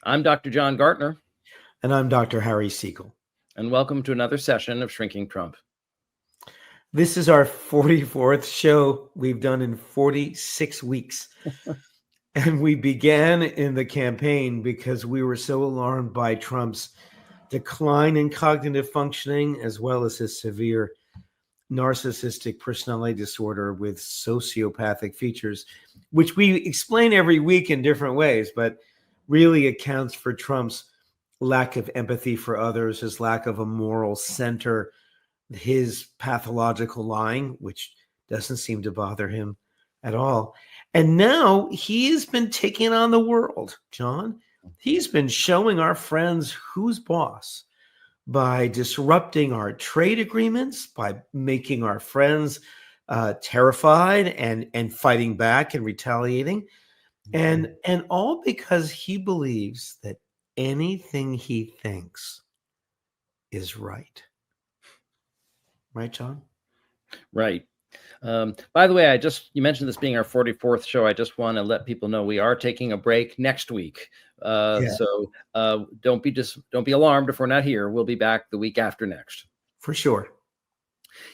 I'm Dr. John Gartner. And I'm Dr. Harry Segal. And welcome to another session of Shrinking Trump. This is our 44th show we've done in 46 weeks. And we began in the campaign because we were so alarmed by Trump's decline in cognitive functioning, as well as his severe narcissistic personality disorder with sociopathic features, which we explain every week in different ways, but really accounts for Trump's lack of empathy for others, his lack of a moral center, his pathological lying, which doesn't seem to bother him at all. And now he has been taking on the world, John. He's been showing our friends who's boss by disrupting our trade agreements, by making our friends terrified and fighting back and retaliating. And all because he believes that anything he thinks is right. Right, John? Right. By the way, you mentioned this being our 44th show. I just want to let people know we are taking a break next week. So don't be alarmed if we're not here. We'll be back the week after next. For sure.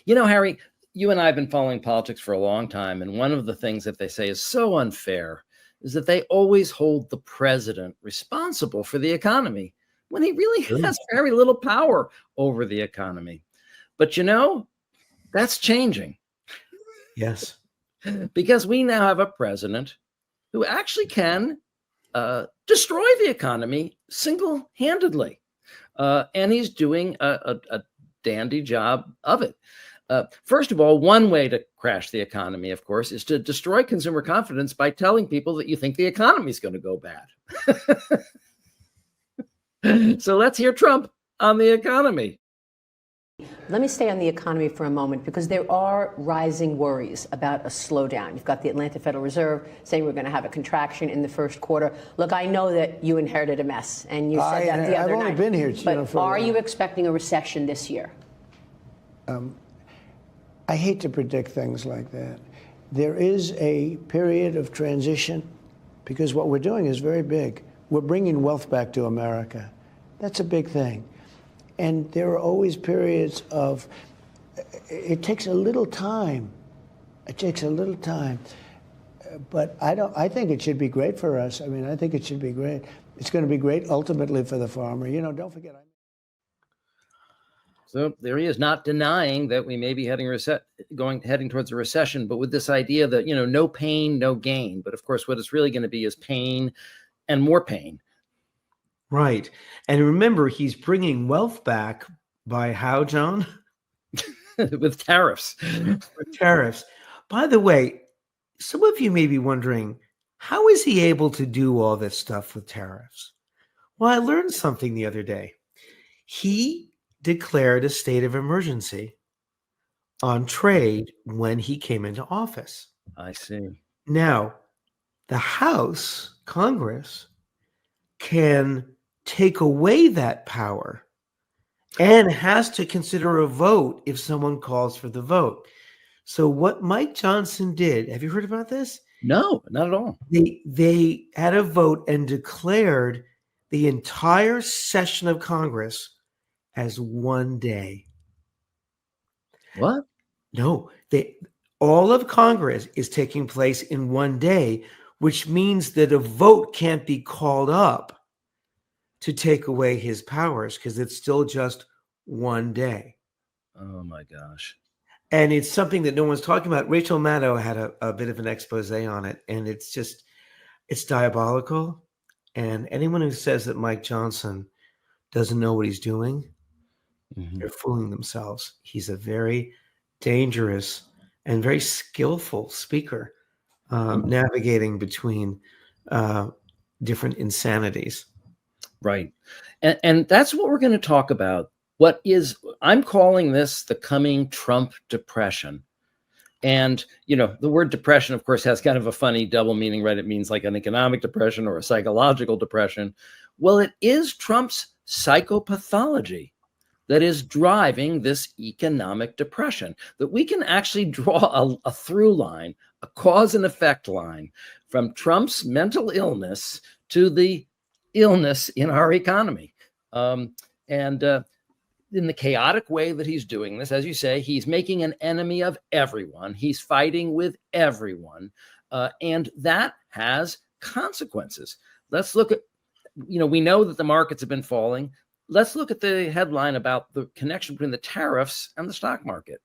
You know, Harry, you and I have been following politics for a long time. And one of the things that they say is so unfair is that they always hold the president responsible for the economy when he really has very little power over the economy. But you know, that's changing. Yes. Because we now have a president who actually can destroy the economy single-handedly. And he's doing a dandy job of it. First of all, one way to crash the economy, of course, is to destroy consumer confidence by telling people that you think the economy is going to go bad. So let's hear Trump on the economy. Let me stay on the economy for a moment, because there are rising worries about a slowdown. You've got the Atlanta Federal Reserve saying we're going to have a contraction in the first quarter. Look, I know that you inherited a mess, and you said that the other night. I've only been here, but are you expecting a recession this year? I hate to predict things like that. There is a period of transition, because what we're doing is very big. We're bringing wealth back to America. That's a big thing. And there are always periods of, it takes a little time. It takes a little time. But I think it should be great for us. I mean, I think it should be great. It's going to be great ultimately for the farmer. You know, don't forget. So there he is, not denying that we may be heading towards a recession, but with this idea that, you know, no pain, no gain. But of course, what it's really going to be is pain and more pain. Right. And remember, he's bringing wealth back by how, John? With tariffs. With tariffs. By the way, some of you may be wondering, how is he able to do all this stuff with tariffs? Well, I learned something the other day. He declared a state of emergency on trade when he came into office. I see. Now, the House, Congress, can take away that power and has to consider a vote if someone calls for the vote. So what Mike Johnson did, have you heard about this? No, not at all. They had a vote and declared the entire session of Congress as one day. What? No, all of Congress is taking place in one day, which means that a vote can't be called up to take away his powers because it's still just one day. Oh my gosh. And it's something that no one's talking about. Rachel Maddow had a bit of an expose on it, and it's diabolical. And anyone who says that Mike Johnson doesn't know what he's doing, they're fooling themselves. He's a very dangerous and very skillful speaker, navigating between different insanities. Right. And that's what we're going to talk about. I'm calling this the coming Trump depression. And, you know, the word depression, of course, has kind of a funny double meaning, right? It means like an economic depression or a psychological depression. Well, it is Trump's psychopathology that is driving this economic depression, that we can actually draw a through line, a cause and effect line from Trump's mental illness to the illness in our economy. And in the chaotic way that he's doing this, as you say, he's making an enemy of everyone. He's fighting with everyone. And that has consequences. Let's look at, we know that the markets have been falling. Let's look at the headline about the connection between the tariffs and the stock market.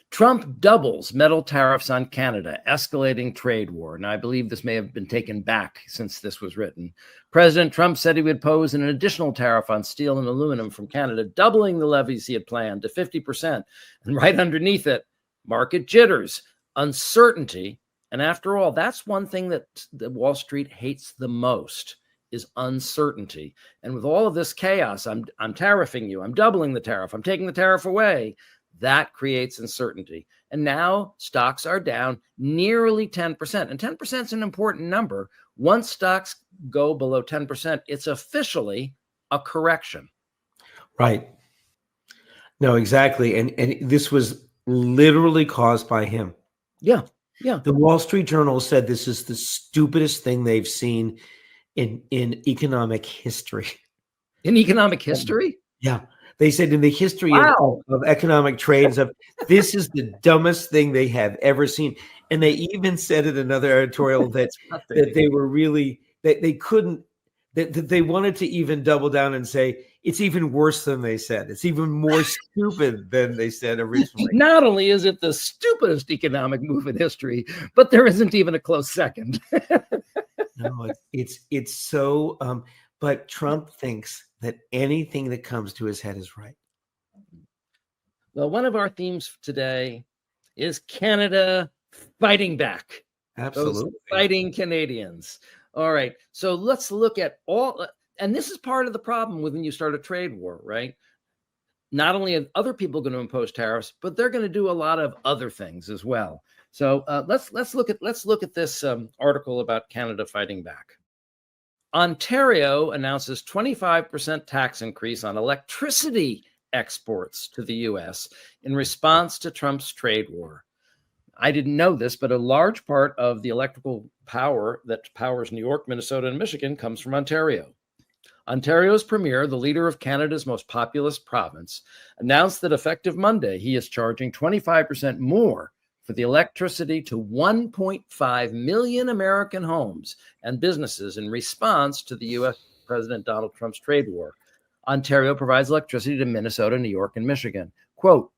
Trump doubles metal tariffs on Canada, escalating trade war. Now, I believe this may have been taken back since this was written. President Trump said he would pose an additional tariff on steel and aluminum from Canada, doubling the levies he had planned to 50%. And right underneath it, market jitters, uncertainty. And after all, that's one thing that Wall Street hates the most, is uncertainty. And with all of this chaos, I'm tariffing you, I'm doubling the tariff, I'm taking the tariff away. That creates uncertainty. And now stocks are down nearly 10%. And 10% is an important number. Once stocks go below 10%, it's officially a correction. Right. No, exactly. And this was literally caused by him. Yeah. Yeah. The Wall Street Journal said this is the stupidest thing they've seen in economic history. In economic history? Yeah. They said in the history Wow. of economic trades, this is the dumbest thing they have ever seen. And they even said in another editorial that they were really, that they couldn't, that they wanted to even double down and say, it's even worse than they said. It's even more stupid than they said originally. Not only is it the stupidest economic move in history, but there isn't even a close second. No, it's so, but Trump thinks that anything that comes to his head is right. Well, one of our themes today is Canada fighting back. Absolutely. Those fighting Canadians. All right. So let's look at all, and this is part of the problem when you start a trade war, right? Not only are other people going to impose tariffs, but they're going to do a lot of other things as well. So let's look at this article about Canada fighting back. Ontario announces 25% tax increase on electricity exports to the U.S. in response to Trump's trade war. I didn't know this, but a large part of the electrical power that powers New York, Minnesota, and Michigan comes from Ontario. Ontario's premier, the leader of Canada's most populous province, announced that effective Monday, he is charging 25% more for the electricity to 1.5 million American homes and businesses in response to the U.S. President Donald Trump's trade war. Ontario provides electricity to Minnesota, New York, and Michigan. Quote,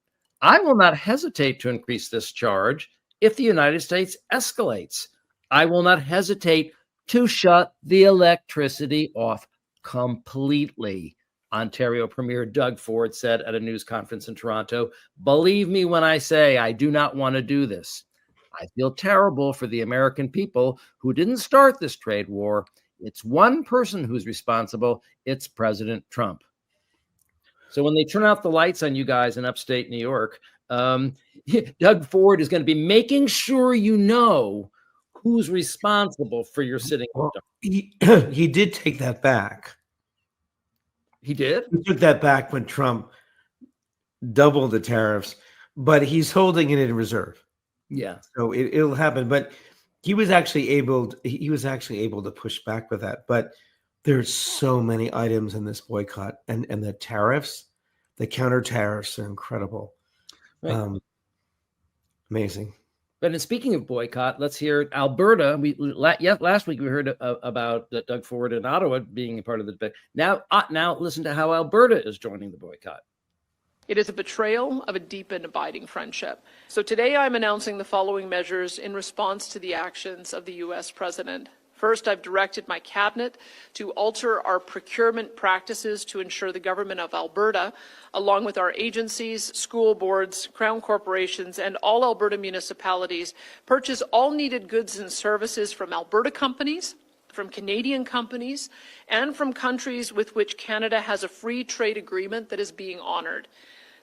I will not hesitate to increase this charge if the United States escalates. I will not hesitate to shut the electricity off completely, Ontario Premier Doug Ford said at a news conference in Toronto. Believe me when I say I do not want to do this. I feel terrible for the American people who didn't start this trade war. It's one person who's responsible. It's President Trump. So when they turn out the lights on you guys in upstate New York, Doug Ford is going to be making sure you know who's responsible for your sitting. Well, he did take that back. He did? He took that back when Trump doubled the tariffs, but he's holding it in reserve. Yeah. So it'll happen. But he was actually able to push back with that. But there's so many items in this boycott, and the tariffs, the counter tariffs are incredible. Right. Amazing. But speaking of boycott, let's hear Alberta. Last week we heard about Doug Ford in Ottawa being a part of the debate. Now listen to how Alberta is joining the boycott. It is a betrayal of a deep and abiding friendship. So today I'm announcing the following measures in response to the actions of the U.S. President. First, I've directed my cabinet to alter our procurement practices to ensure the government of Alberta, along with our agencies, school boards, crown corporations, and all Alberta municipalities, purchase all needed goods and services from Alberta companies, from Canadian companies, and from countries with which Canada has a free trade agreement that is being honored.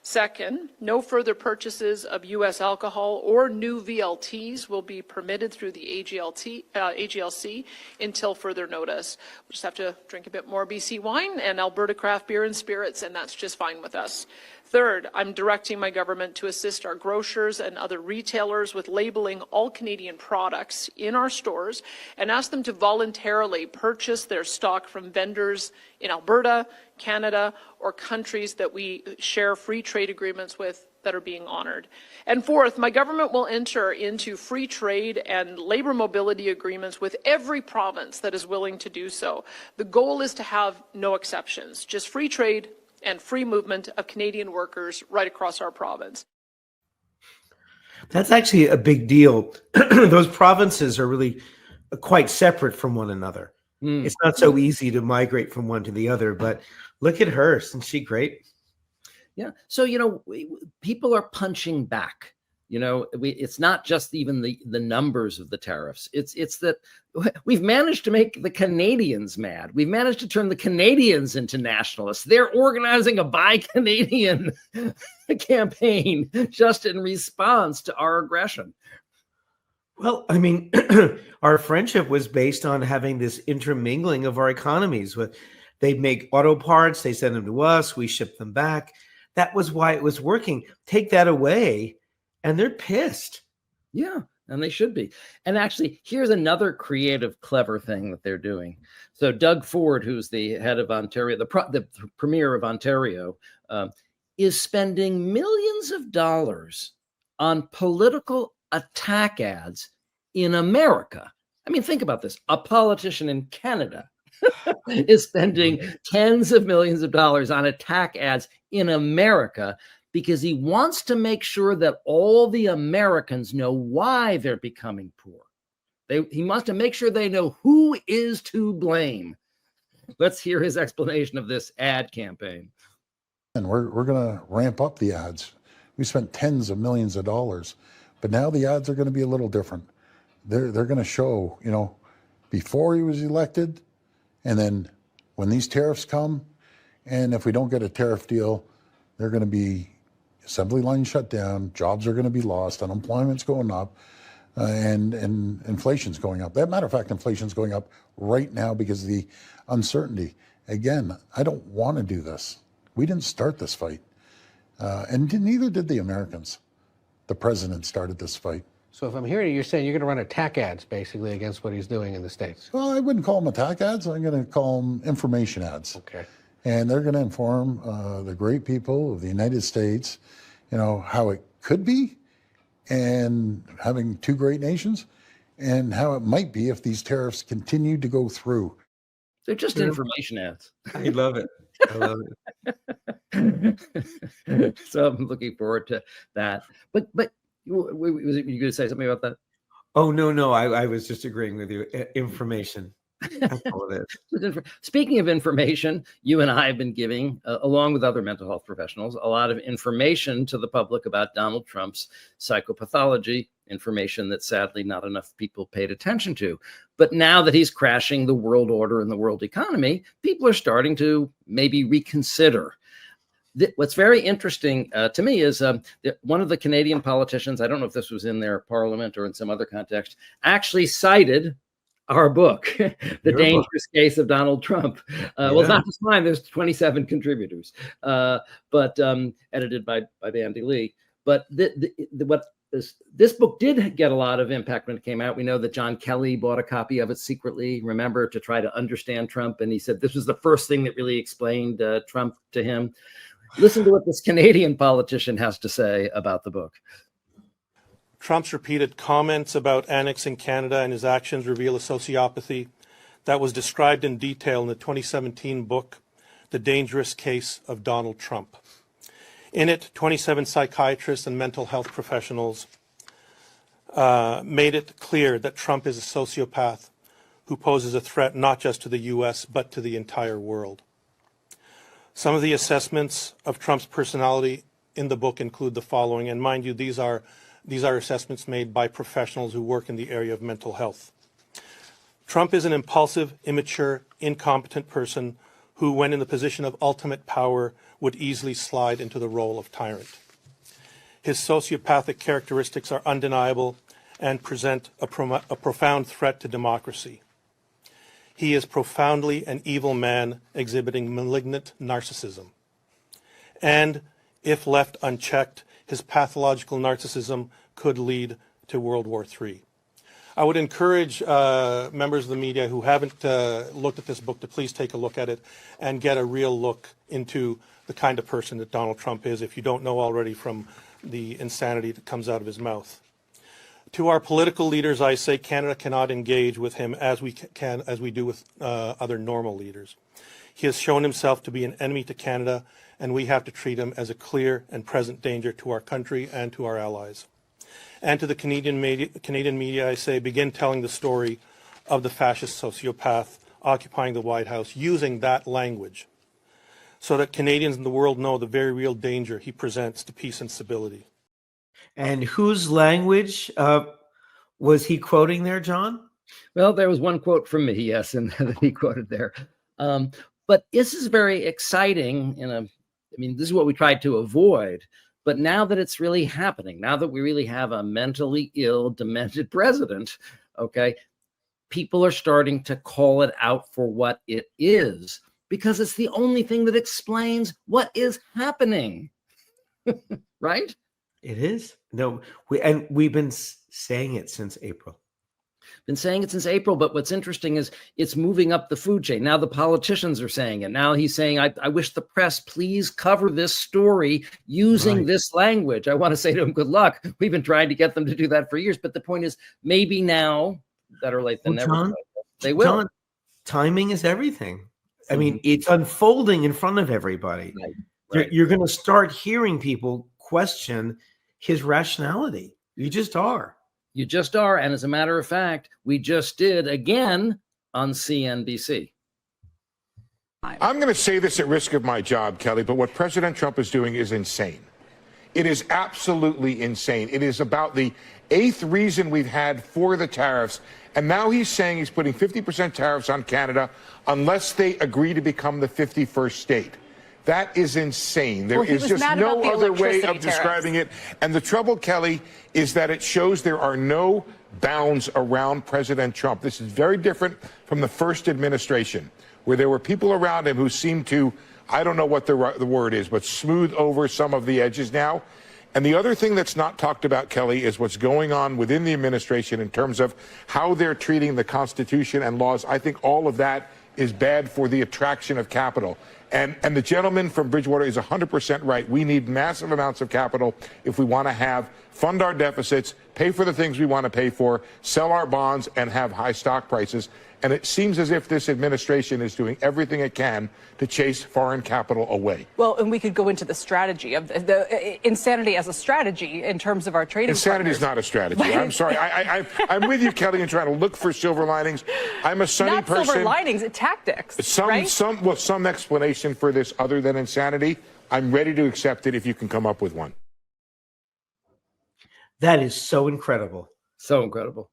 Second, no further purchases of U.S. alcohol or new VLTs will be permitted through the AGLC until further notice. We'll just have to drink a bit more BC wine and Alberta craft beer and spirits, and that's just fine with us. Third, I'm directing my government to assist our grocers and other retailers with labeling all Canadian products in our stores and ask them to voluntarily purchase their stock from vendors in Alberta, Canada, or countries that we share free trade agreements with that are being honored. And fourth, my government will enter into free trade and labor mobility agreements with every province that is willing to do so. The goal is to have no exceptions, just free trade and free movement of Canadian workers right across our province. That's actually a big deal. Those provinces are really quite separate from one another. It's not so easy to migrate from one to the other, but look at her. Isn't she great? Yeah. So, people are punching back. It's not just even the numbers of the tariffs. It's that we've managed to make the Canadians mad. We've managed to turn the Canadians into nationalists. They're organizing a Buy Canadian campaign just in response to our aggression. Well, I mean, our friendship was based on having this intermingling of our economies. They make auto parts, they send them to us, we ship them back. That was why it was working. Take that away, and they're pissed. Yeah, and they should be. And actually, here's another creative, clever thing that they're doing. So Doug Ford, who's the head of Ontario, the premier of Ontario, is spending millions of dollars on political attack ads in America. I mean, think about this. A politician in Canada is spending tens of millions of dollars on attack ads in America because he wants to make sure that all the Americans know why they're becoming poor. He wants to make sure they know who is to blame. Let's hear his explanation of this ad campaign. And we're going to ramp up the ads. We spent tens of millions of dollars, but now the ads are going to be a little different. They're going to show, before he was elected, and then when these tariffs come, and if we don't get a tariff deal, they're going to be assembly lines shut down, jobs are going to be lost, unemployment's going up, and inflation's going up. As a matter of fact, inflation's going up right now because of the uncertainty. Again, I don't want to do this. We didn't start this fight, and neither did the Americans. The president started this fight. So if I'm hearing you, you're saying you're going to run attack ads, basically, against what he's doing in the States. Well, I wouldn't call them attack ads. I'm going to call them information ads. Okay. And they're going to inform the great people of the United States, how it could be, and having two great nations, and how it might be if these tariffs continue to go through. They're just information ads. I love it. I love it. So I'm looking forward to that. But you going to say something about that? Oh, no. I was just agreeing with you. Information. That's all it is. Speaking of information, you and I have been giving, along with other mental health professionals, a lot of information to the public about Donald Trump's psychopathology, information that sadly not enough people paid attention to. But now that he's crashing the world order and the world economy, people are starting to maybe reconsider. What's very interesting to me is one of the Canadian politicians, I don't know if this was in their parliament or in some other context, actually cited our book, The Dangerous Case of Donald Trump. Well, it's not just mine. There's 27 contributors, but edited by Bandy Lee. But this book did get a lot of impact when it came out. We know that John Kelly bought a copy of it secretly, remember, to try to understand Trump. And he said this was the first thing that really explained Trump to him. Listen to what this Canadian politician has to say about the book. Trump's repeated comments about annexing Canada and his actions reveal a sociopathy that was described in detail in the 2017 book, The Dangerous Case of Donald Trump. In it, 27 psychiatrists and mental health professionals made it clear that Trump is a sociopath who poses a threat not just to the U.S., but to the entire world. Some of the assessments of Trump's personality in the book include the following, and mind you, these are assessments made by professionals who work in the area of mental health. Trump is an impulsive, immature, incompetent person who, when in the position of ultimate power, would easily slide into the role of tyrant. His sociopathic characteristics are undeniable and present a profound threat to democracy. He is profoundly an evil man exhibiting malignant narcissism. And If left unchecked, his pathological narcissism could lead to World War III. I would encourage members of the media who haven't looked at this book to please take a look at it and get a real look into the kind of person that Donald Trump is, if you don't know already from the insanity that comes out of his mouth. To our political leaders, I say Canada cannot engage with him as we do with other normal leaders. He has shown himself to be an enemy to Canada, and we have to treat him as a clear and present danger to our country and to our allies. And to the Canadian media, I say, begin telling the story of the fascist sociopath occupying the White House using that language so that Canadians in the world know the very real danger he presents to peace and stability. And whose language was he quoting there, John? Well, there was one quote from me, yes, and that he quoted there. But this is very exciting. This is what we tried to avoid. But now that it's really happening, now that we really have a mentally ill, demented president, okay, people are starting to call it out for what it is, because it's the only thing that explains what is happening, right? It is. No, we've been saying it since April. But what's interesting is it's moving up the food chain. Now the politicians are saying it. Now he's saying, I wish the press please cover this story using this language. I want to say to him, good luck. We've been trying to get them to do that for years. But the point is, maybe now, better late than never, John, they will. John, timing is everything. I mean, it's unfolding in front of everybody. Right. You're going to start hearing people question his rationality. You just are. You just are. And as a matter of fact, we just did again on CNBC. I'm going to say this at risk of my job, Kelly, but what President Trump is doing is insane. It is absolutely insane. It is about the 8th reason we've had for the tariffs. And now he's saying he's putting 50% tariffs on Canada unless they agree to become the 51st state. That is insane. There is just no other way of describing it. And the trouble, Kelly, is that it shows there are no bounds around President Trump. This is very different from the first administration, where there were people around him who seemed to, I don't know what the word is, but smooth over some of the edges now. And the other thing that's not talked about, Kelly, is what's going on within the administration in terms of how they're treating the Constitution and laws. I think all of that is bad for the attraction of capital. And the gentleman from Bridgewater is 100% right. We need massive amounts of capital if we want to fund our deficits, pay for the things we want to pay for, sell our bonds, and have high stock prices. And it seems as if this administration is doing everything it can to chase foreign capital away. Well, and we could go into the strategy of the insanity as a strategy in terms of our trading Insanity is not a strategy. I'm sorry. I'm with you, Kelly, in trying to look for silver linings. I'm a sunny person. Not silver linings, tactics. Some explanation for this other than insanity. I'm ready to accept it if you can come up with one. That is so incredible. So incredible.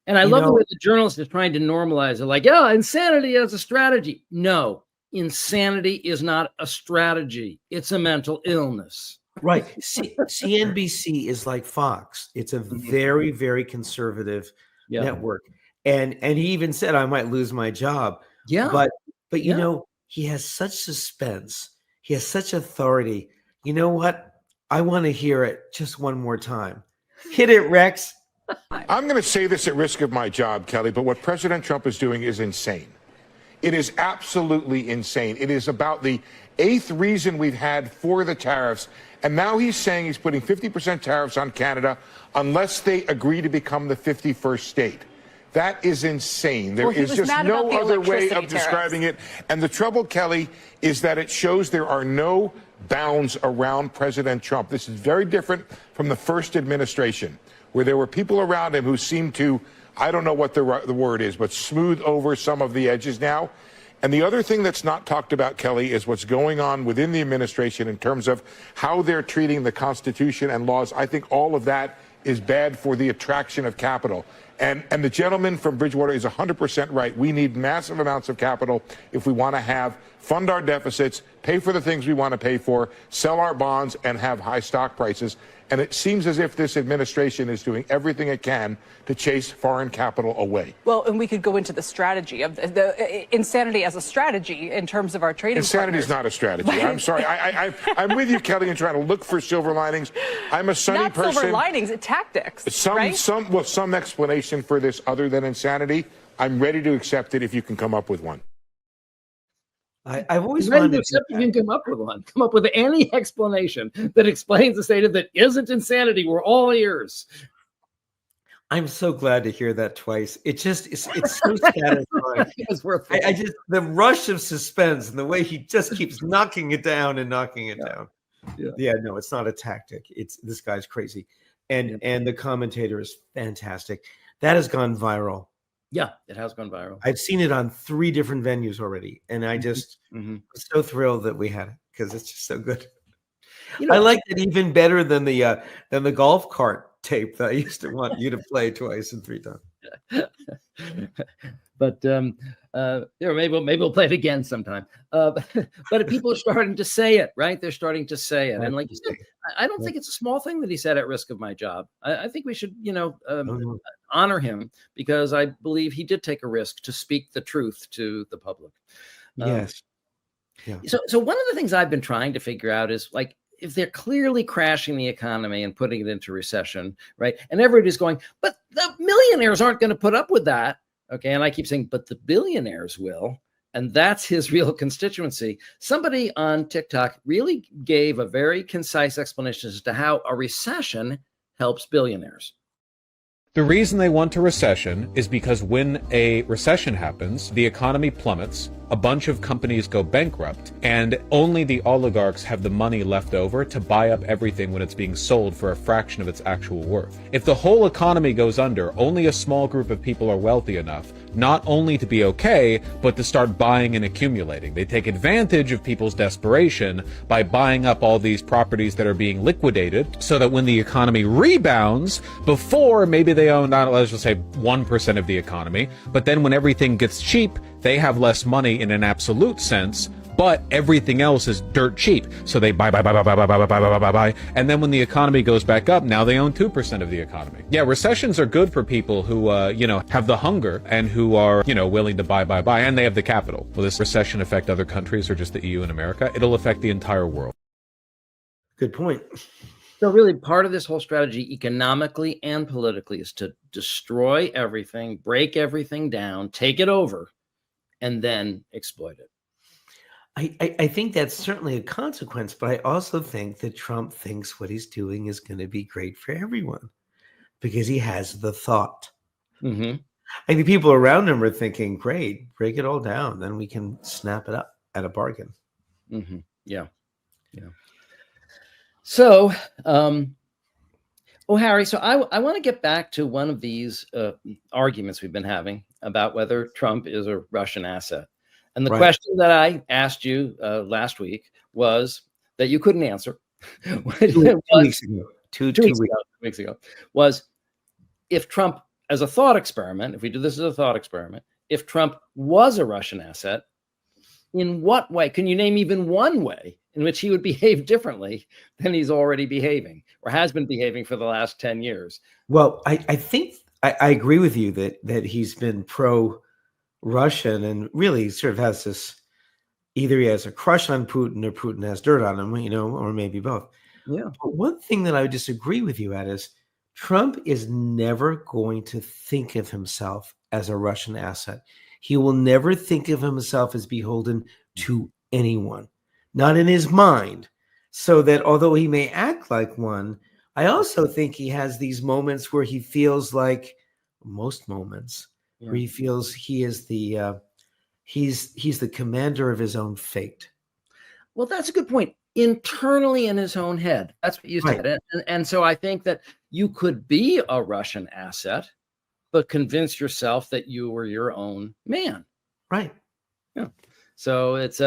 And I love the way the journalist is trying to normalize it. Like, yeah, insanity as a strategy. No, insanity is not a strategy. It's a mental illness. Right. CNBC is like Fox. It's a very, very conservative network. And he even said, I might lose my job. Yeah. But you know, he has such suspense. He has such authority. You know what? I want to hear it just one more time. Hit it, Rex. I'm going to say this at risk of my job, Kelly, but what President Trump is doing is insane. It is absolutely insane. It is about the 8th reason we've had for the tariffs. And now he's saying he's putting 50% tariffs on Canada unless they agree to become the 51st state. That is insane. There is just no other way of describing it. And the trouble, Kelly, is that it shows there are no bounds around President Trump. This is very different from the first administration, where there were people around him who seemed to, I don't know what the word is, but smooth over some of the edges now. And the other thing that's not talked about, Kelly, is what's going on within the administration in terms of how they're treating the Constitution and laws. I think all of that is bad for the attraction of capital. And the gentleman from Bridgewater is 100% right. We need massive amounts of capital if we want to fund our deficits, pay for the things we want to pay for, sell our bonds, and have high stock prices. And it seems as if this administration is doing everything it can to chase foreign capital away. Well, and we could go into the strategy of the insanity as a strategy in terms of our trading Insanity is not a strategy. I'm sorry. I'm with you, Kelly, in trying to look for silver linings. I'm a sunny not person. Silver linings, tactics. Some explanation for this other than insanity. I'm ready to accept it if you can come up with one. I've always Ready wanted to to accept if you can come up with one. Come up with any explanation that explains the state of that isn't insanity. We're all ears. I'm so glad to hear that twice. It's so satisfying. It's worth it. I just the rush of suspense and the way he just keeps knocking it down and knocking it down. Yeah, no, it's not a tactic. It's this guy's crazy. And the commentator is fantastic. That has gone viral. Yeah, it has gone viral. I've seen it on 3 different venues already, and I just was so thrilled that we had it because it's just so good. I like it even better than the golf cart tape that I used to want you to play twice and 3 times. But maybe we'll play it again sometime. But people are starting to say it, right? They're starting to say it, and like you said, I don't think it's a small thing that he said at risk of my job. I think we should, honor him because I believe he did take a risk to speak the truth to the public. Yes. Yeah. So one of the things I've been trying to figure out is like, if they're clearly crashing the economy and putting it into recession, right? And everybody's going, but the millionaires aren't going to put up with that. Okay. And I keep saying, but the billionaires will. And that's his real constituency. Somebody on TikTok really gave a very concise explanation as to how a recession helps billionaires. The reason they want a recession is because when a recession happens, the economy plummets, a bunch of companies go bankrupt, and only the oligarchs have the money left over to buy up everything when it's being sold for a fraction of its actual worth. If the whole economy goes under, only a small group of people are wealthy enough not only to be okay, but to start buying and accumulating. They take advantage of people's desperation by buying up all these properties that are being liquidated so that when the economy rebounds, before maybe they own, let's just say 1% of the economy, but then when everything gets cheap, they have less money in an absolute sense, but everything else is dirt cheap. So they buy. And then when the economy goes back up, now they own 2% of the economy. Yeah, recessions are good for people who, have the hunger and who are, willing to buy, and they have the capital. Will this recession affect other countries or just the EU and America? It'll affect the entire world. Good point. So really part of this whole strategy economically and politically is to destroy everything, break everything down, take it over, and then exploit it. I think that's certainly a consequence, but I also think that Trump thinks what he's doing is going to be great for everyone because he has the thought. Mm-hmm. I think people around him are thinking, great, break it all down. Then we can snap it up at a bargain. Mm-hmm. Yeah. So, Harry, so I want to get back to one of these arguments we've been having about whether Trump is a Russian asset. And the question that I asked you last week was that you couldn't answer. 2 weeks ago. Two weeks ago was if Trump, as a thought experiment, if we do this as a thought experiment, if Trump was a Russian asset, in what way? Can you name even one way in which he would behave differently than he's already behaving or has been behaving for the last 10 years? Well, I think I agree with you that he's been pro-Russian and really sort of has this, either he has a crush on Putin or Putin has dirt on him, or maybe both. Yeah. But one thing that I would disagree with you at is Trump is never going to think of himself as a Russian asset. He will never think of himself as beholden to anyone, not in his mind. So that although he may act like one, I also think he has these moments where he feels like most moments where he feels he is the he's the commander of his own fate. Well, that's a good point. Internally in his own head. That's what you said. And so I think that you could be a Russian asset, but convince yourself that you were your own man. Right. Yeah. So it's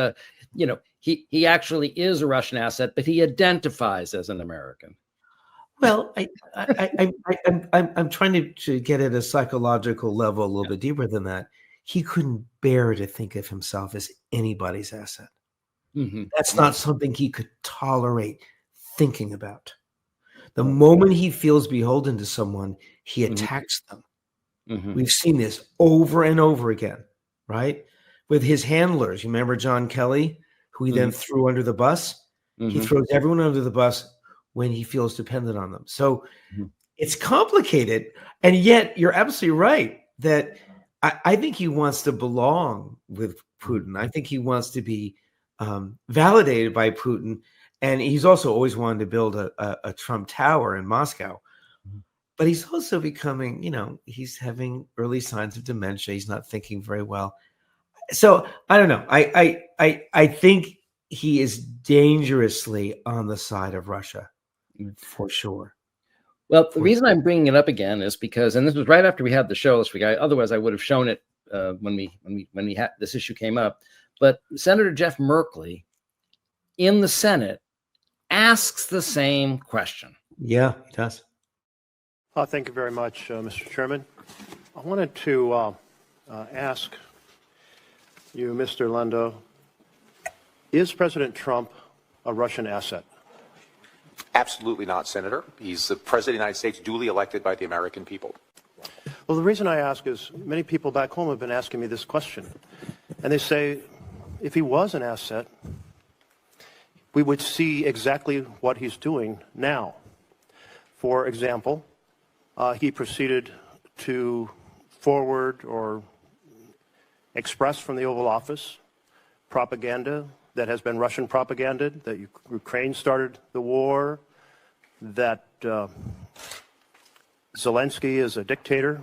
he actually is a Russian asset, but he identifies as an American. Well, I'm trying to get at a psychological level a little bit deeper than that. He couldn't bear to think of himself as anybody's asset. Mm-hmm. That's not something he could tolerate thinking about. The moment he feels beholden to someone, he Mm-hmm. attacks them. Mm-hmm. We've seen this over and over again, right? With his handlers. You remember John Kelly, who he then threw under the bus? He throws everyone under the bus when he feels dependent on them. So it's complicated. And yet you're absolutely right that I think he wants to belong with Putin. I think he wants to be validated by Putin. And he's also always wanted to build a Trump Tower in Moscow. But he's also becoming, he's having early signs of dementia. He's not thinking very well. So I don't know. I think he is dangerously on the side of Russia, for sure. Well, the reason I'm bringing it up again is because, and this was right after we had the show this week. Otherwise, I would have shown it when we had this issue came up. But Senator Jeff Merkley in the Senate asks the same question. Yeah, he does. Thank you very much, Mr. Chairman. I wanted to ask you, Mr. Lando, is President Trump a Russian asset? Absolutely not, Senator. He's the President of the United States, duly elected by the American people. Well, the reason I ask is many people back home have been asking me this question. And they say, if he was an asset, we would see exactly what he's doing now. For example, he proceeded to forward or express from the Oval Office propaganda that has been Russian propaganda, that Ukraine started the war, that Zelensky is a dictator.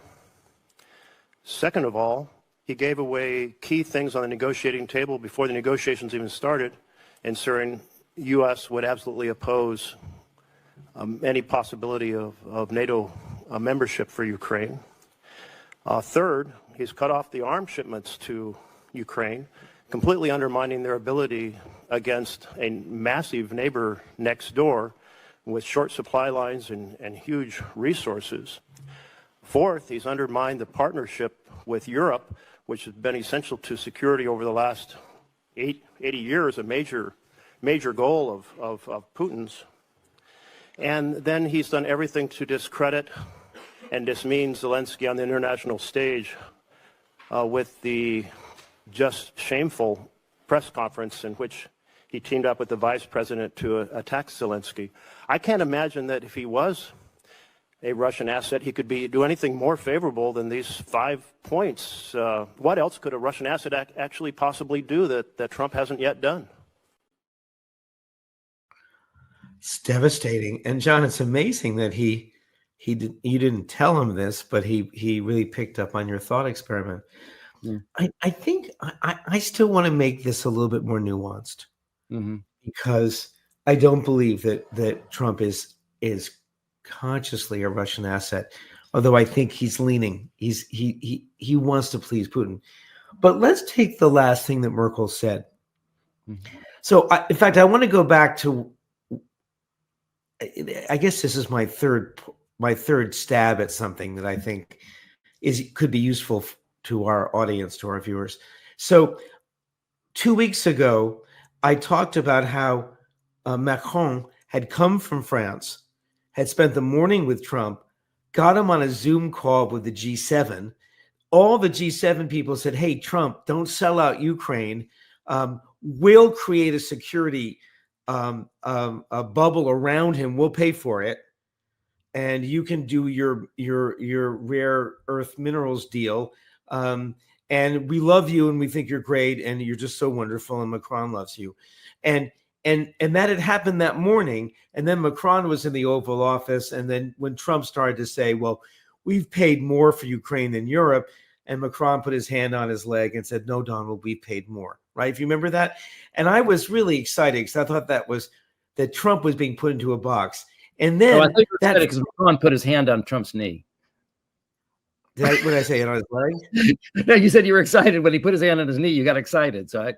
Second of all, he gave away key things on the negotiating table before the negotiations even started, ensuring U.S. would absolutely oppose any possibility of NATO membership for Ukraine. Third, he's cut off the arms shipments to Ukraine, completely undermining their ability against a massive neighbor next door with short supply lines and huge resources. Fourth, he's undermined the partnership with Europe, which has been essential to security over the last 80 years, a major goal of Putin's. And then he's done everything to discredit and dismean Zelensky on the international stage with the just shameful press conference in which he teamed up with the vice president to attack Zelensky. I can't imagine that if he was a Russian asset, he could do anything more favorable than these 5 points. What else could a Russian asset actually possibly do that Trump hasn't yet done? It's devastating. And John, it's amazing that you didn't tell him this, but he really picked up on your thought experiment. Yeah. I think I still want to make this a little bit more nuanced because I don't believe that Trump is consciously a Russian asset, although I think he's leaning. He wants to please Putin. But let's take the last thing that Merkel said. So, in fact, I want to go back to. I guess this is my third stab at something that I think could be useful to our audience, to our viewers. So 2 weeks ago, I talked about how Macron had come from France, had spent the morning with Trump, got him on a Zoom call with the G7. All the G7 people said, hey, Trump, don't sell out Ukraine. We'll create a security a bubble around him. We'll pay for it. And you can do your rare earth minerals deal. And we love you and we think you're great and you're just so wonderful and Macron loves you. And that had happened that morning. And then Macron was in the Oval Office. And then when Trump started to say, well, we've paid more for Ukraine than Europe. And Macron put his hand on his leg and said, no, Donald, we paid more. Right? If you remember that. And I was really excited because I thought that Trump was being put into a box. And then I think you were excited because Macron put his hand on Trump's knee. What did I say? On his leg? No, you said you were excited when he put his hand on his knee. You got excited. So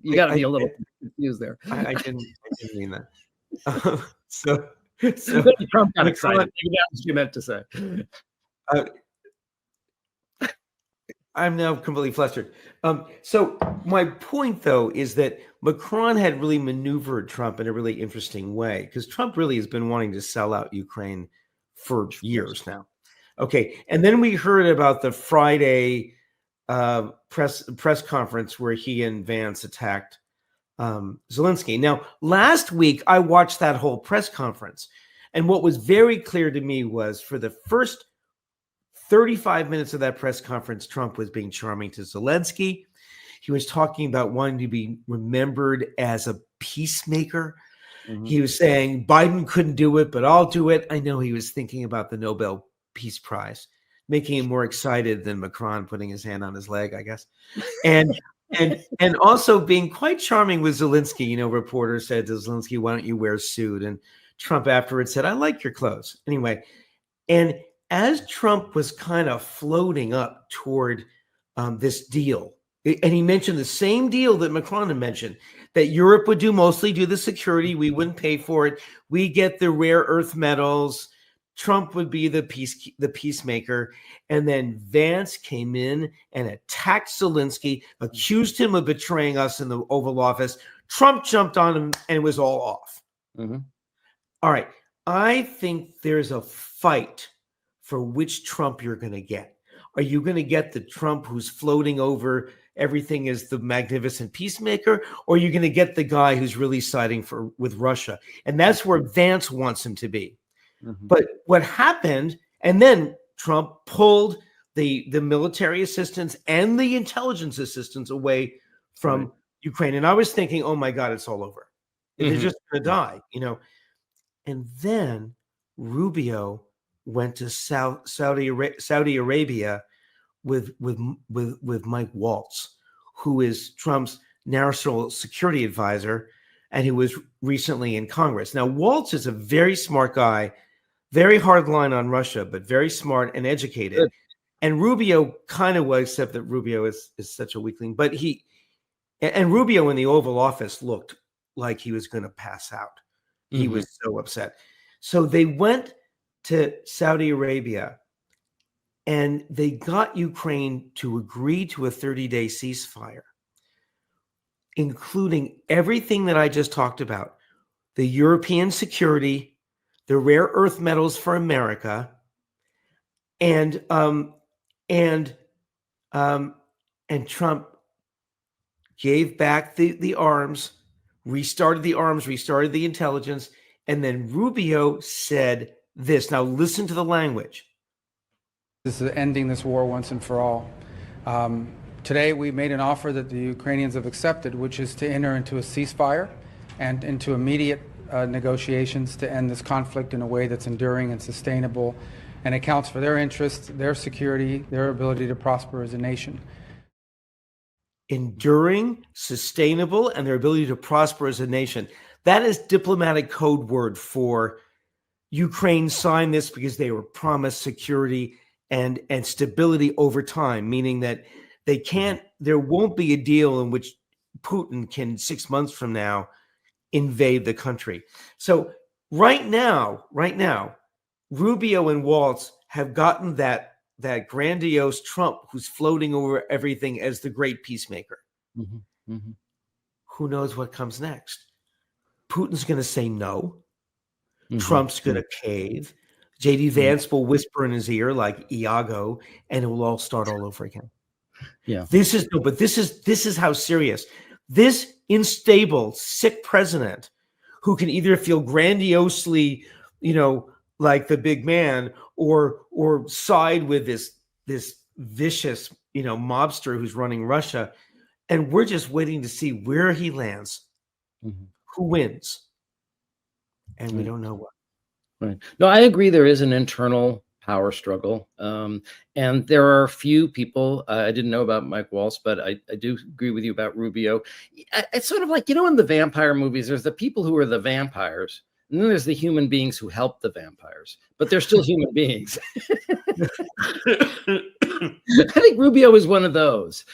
you got to be a little confused there. I didn't mean that. So Trump got excited. Maybe that's what you meant to say. I'm now completely flustered. So my point, though, is that Macron had really maneuvered Trump in a really interesting way, because Trump really has been wanting to sell out Ukraine for years now. Okay, and then we heard about the Friday press conference where he and Vance attacked Zelensky. Now, last week I watched that whole press conference, and what was very clear to me was for the first 35 minutes of that press conference, Trump was being charming to Zelensky. He was talking about wanting to be remembered as a peacemaker. Mm-hmm. He was saying, Biden couldn't do it, but I'll do it. I know he was thinking about the Nobel Peace Prize, making him more excited than Macron putting his hand on his leg, I guess. And also being quite charming with Zelensky. You know, reporters said to Zelensky, why don't you wear a suit? And Trump afterwards said, I like your clothes. Anyway, and as Trump was kind of floating up toward this deal, and he mentioned the same deal that Macron had mentioned, that Europe would mostly do the security, we wouldn't pay for it, we get the rare earth metals, Trump would be the peacemaker, and then Vance came in and attacked Zelensky, accused him of betraying us in the Oval Office. Trump jumped on him and it was all off. Mm-hmm. All right, I think there's a fight for which Trump you're going to get. Are you going to get the Trump who's floating over everything as the magnificent peacemaker, or are you going to get the guy who's really siding with Russia? And that's where Vance wants him to be. Mm-hmm. But what happened, and then Trump pulled the military assistance and the intelligence assistance away from Ukraine. And I was thinking, oh my God, it's all over. Mm-hmm. They're just going to die, you know. And then Rubio went to Saudi Arabia with Mike Waltz, who is Trump's national security advisor, and who was recently in Congress. Now, Waltz is a very smart guy, very hard line on Russia, but very smart and educated. Good. And Rubio kind of was, except that Rubio is such a weakling. But Rubio in the Oval Office looked like he was going to pass out. He was so upset. So they went to Saudi Arabia, and they got Ukraine to agree to a 30-day ceasefire, including everything that I just talked about: the European security, the rare earth metals for America, and Trump gave back the arms, restarted the intelligence, and then Rubio said this. Now listen to the language. This is ending this war once and for all. Today we made an offer that the Ukrainians have accepted, which is to enter into a ceasefire and into immediate negotiations to end this conflict in a way that's enduring and sustainable and accounts for their interests, their security, their ability to prosper as a nation. Enduring, sustainable, and their ability to prosper as a nation. That is diplomatic code word for Ukraine signed this because they were promised security and stability over time, meaning that there won't be a deal in which Putin can 6 months from now invade the country. So right now, Rubio and Waltz have gotten that grandiose Trump who's floating over everything as the great peacemaker. Mm-hmm. Mm-hmm. Who knows what comes next? Putin's going to say no. Mm-hmm. Trump's going to cave. J.D. Vance will whisper in his ear like Iago, and it will all start all over again. Yeah. This is how serious. This unstable, sick president who can either feel grandiosely, like the big man, or side with this vicious, mobster who's running Russia. And we're just waiting to see where he lands, who wins. And we don't know what. Right. No, I agree. There is an internal power struggle. And there are a few people, I didn't know about Mike Waltz, but I do agree with you about Rubio. It's sort of like, in the vampire movies, there's the people who are the vampires, and then there's the human beings who help the vampires, but they're still human beings. I think Rubio is one of those.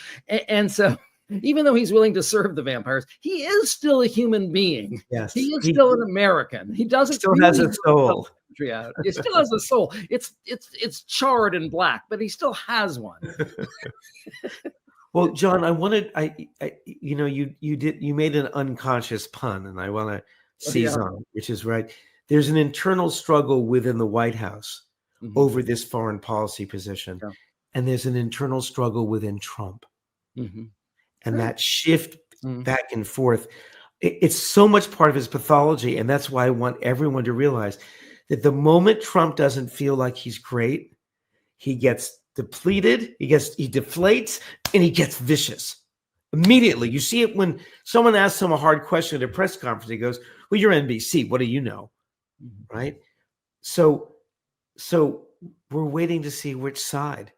And so even though he's willing to serve the vampires, he is still a human being. Yes. He is still an American. He doesn't still has a soul. country out. He still has a soul. It's charred and black, but he still has one. Well, John, you made an unconscious pun, and I want to seize on it, which is right. There's an internal struggle within the White House over this foreign policy position, and there's an internal struggle within Trump, and that shift back and forth. It's so much part of his pathology, and that's why I want everyone to realize that the moment Trump doesn't feel like he's great, he gets depleted, he deflates, and he gets vicious immediately. You see it when someone asks him a hard question at a press conference. He goes, "Well, you're NBC. What do you know?" Right? So we're waiting to see which side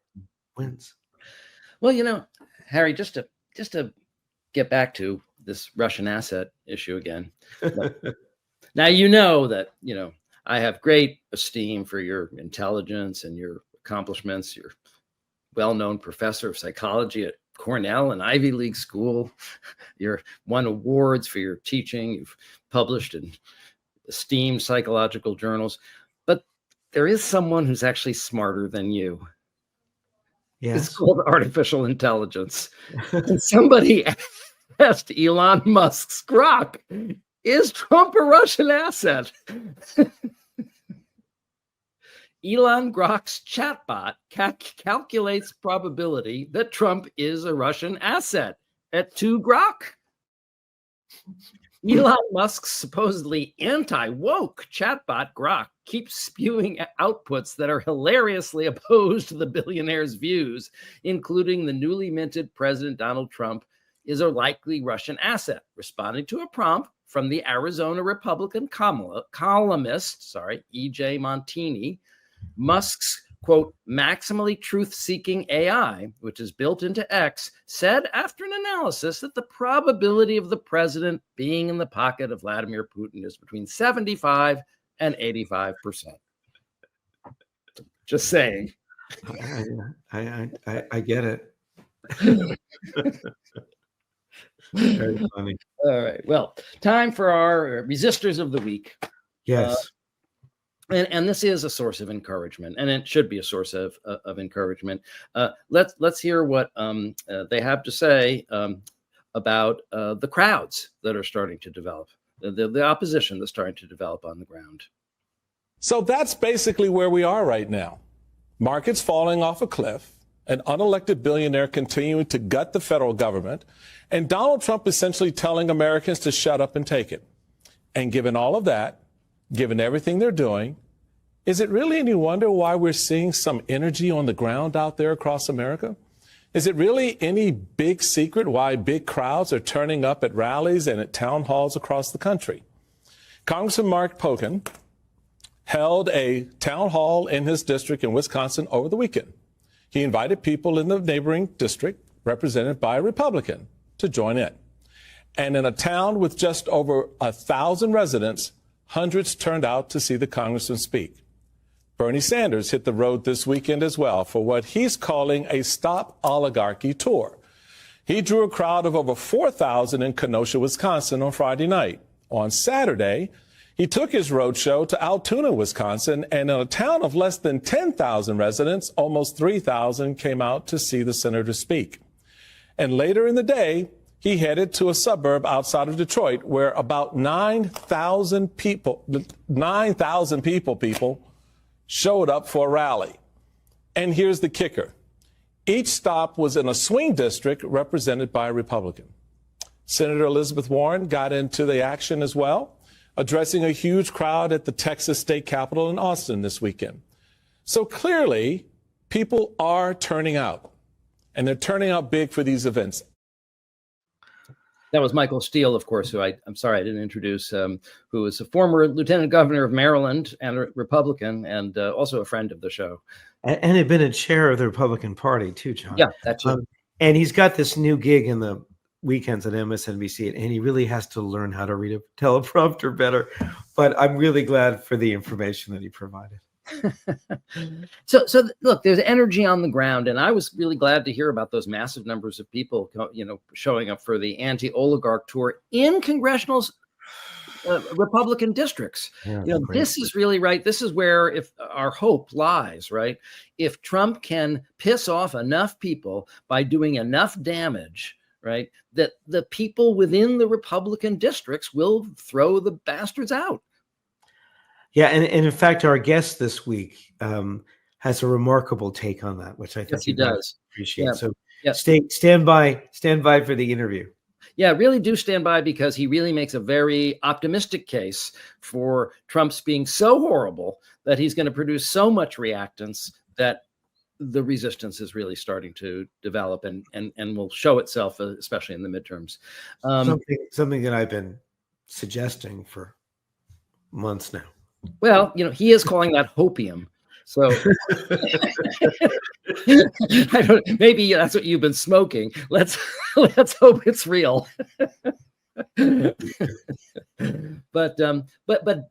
wins. Well, Harry, just to get back to this Russian asset issue again. Now that I have great esteem for your intelligence and your accomplishments. You're well-known professor of psychology at Cornell, an Ivy League school. You're won awards for your teaching. You've published in esteemed psychological journals. But there is someone who's actually smarter than you. Yes. It's called artificial intelligence. And somebody asked Elon Musk's Grok, is Trump a Russian asset? Elon Grok's chatbot calculates probability that Trump is a Russian asset at 2 Grok. Elon Musk's supposedly anti-woke chatbot Grok keeps spewing outputs that are hilariously opposed to the billionaire's views, including the newly minted President Donald Trump is a likely Russian asset, responding to a prompt from the Arizona Republican columnist, E.J. Montini. Musk's, quote, maximally truth-seeking AI, which is built into X, said after an analysis that the probability of the president being in the pocket of Vladimir Putin is between 75 and 85%. Just saying. I get it. Very funny. All right. Well, time for our resistors of the week. Yes. And this is a source of encouragement, and it should be a source of encouragement. Let's hear what they have to say about the crowds that are starting to develop, the opposition that's starting to develop on the ground. So that's basically where we are right now. Markets falling off a cliff, an unelected billionaire continuing to gut the federal government, and Donald Trump essentially telling Americans to shut up and take it. And given all of that, given everything they're doing, is it really any wonder why we're seeing some energy on the ground out there across America? Is it really any big secret why big crowds are turning up at rallies and at town halls across the country? Congressman Mark Pocan held a town hall in his district in Wisconsin over the weekend. He invited people in the neighboring district, represented by a Republican, to join in. And in a town with just over 1,000 residents, hundreds turned out to see the congressman speak. Bernie Sanders hit the road this weekend as well for what he's calling a Stop Oligarchy tour. He drew a crowd of over 4,000 in Kenosha, Wisconsin on Friday night. On Saturday, he took his roadshow to Altoona, Wisconsin, and in a town of less than 10,000 residents, almost 3,000 came out to see the senator speak. And later in the day, he headed to a suburb outside of Detroit where about 9,000 people showed up for a rally. And here's the kicker. Each stop was in a swing district represented by a Republican. Senator Elizabeth Warren got into the action as well, addressing a huge crowd at the Texas State Capitol in Austin this weekend. So clearly, people are turning out, and they're turning out big for these events. That was Michael Steele, of course, who I'm sorry I didn't introduce, who is a former lieutenant governor of Maryland and a Republican, and also a friend of the show. And had been a chair of the Republican Party, too, John. Yeah, that's it. And he's got this new gig in the weekends at MSNBC, and he really has to learn how to read a teleprompter better. But I'm really glad for the information that he provided. So look, there's energy on the ground, and I was really glad to hear about those massive numbers of people, showing up for the anti-oligarch tour in congressional Republican districts. Yeah, this is really right. This is where if our hope lies, right? If Trump can piss off enough people by doing enough damage, right, that the people within the Republican districts will throw the bastards out. Yeah, and in fact, our guest this week has a remarkable take on that, which I think he does appreciate. Yeah. So Yeah. stand by for the interview. Yeah, really do stand by, because he really makes a very optimistic case for Trump's being so horrible that he's going to produce so much reactance that the resistance is really starting to develop and will show itself, especially in the midterms. Something that I've been suggesting for months now. Well, he is calling that hopium. So maybe that's what you've been smoking. Let's hope it's real. But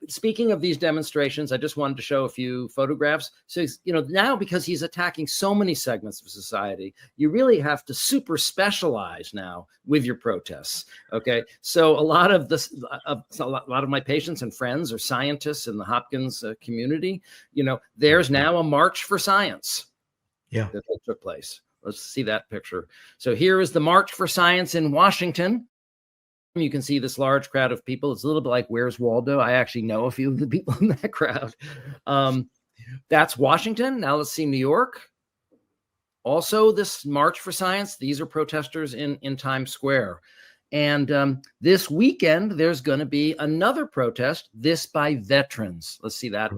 speaking of these demonstrations, I just wanted to show a few photographs. So now, because he's attacking so many segments of society, you really have to super specialize now with your protests. Okay, so a lot of my patients and friends are scientists in the Hopkins community. There's now a March for Science. Yeah, that took place. Let's see that picture. So here is the March for Science in Washington. You can see this large crowd of people. It's a little bit like Where's Waldo. I actually know a few of the people in that crowd. That's Washington. Now let's see New York. Also, this March for Science. These are protesters in Times Square. And this weekend, there's going to be another protest, this by veterans. Let's see that.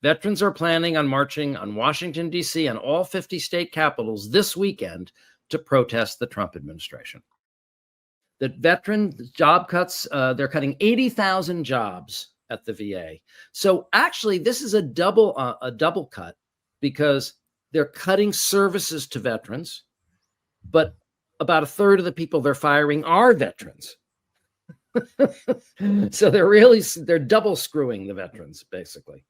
Veterans are planning on marching on Washington, D.C. and all 50 state capitals this weekend to protest the Trump administration. The veteran job cuts, they're cutting 80,000 jobs at the VA. So actually, this is a double cut, because they're cutting services to veterans, but about a third of the people they're firing are veterans. So they're double screwing the veterans, basically.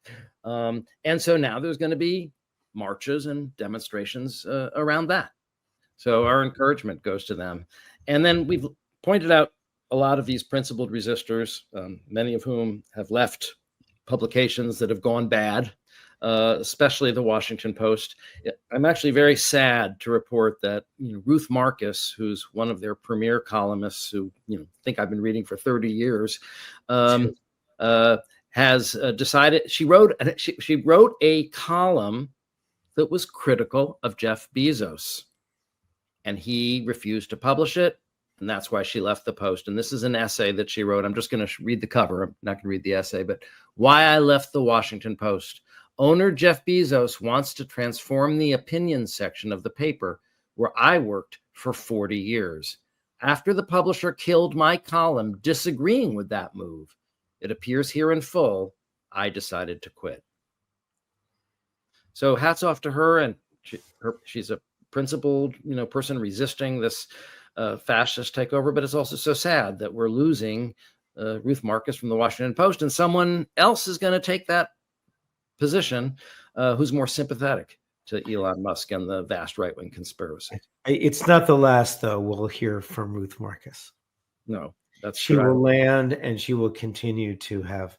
And so now there's going to be marches and demonstrations around that. So our encouragement goes to them. And then we've pointed out a lot of these principled resistors, many of whom have left publications that have gone bad, especially the Washington Post. I'm actually very sad to report that Ruth Marcus, who's one of their premier columnists, who think I've been reading for 30 years, has decided. She wrote a column that was critical of Jeff Bezos, and he refused to publish it. And that's why she left the Post. And this is an essay that she wrote. I'm just going to read the cover. I'm not going to read the essay, but Why I Left the Washington Post. Owner Jeff Bezos wants to transform the opinion section of the paper where I worked for 40 years. After the publisher killed my column disagreeing with that move, it appears here in full, I decided to quit. So hats off to her. And she's a principled, person resisting this fascist takeover, but it's also so sad that we're losing Ruth Marcus from the Washington Post, and someone else is going to take that position who's more sympathetic to Elon Musk and the vast right-wing conspiracy. It's not the last, though, we'll hear from Ruth Marcus. No, that's she will land, and she will continue to have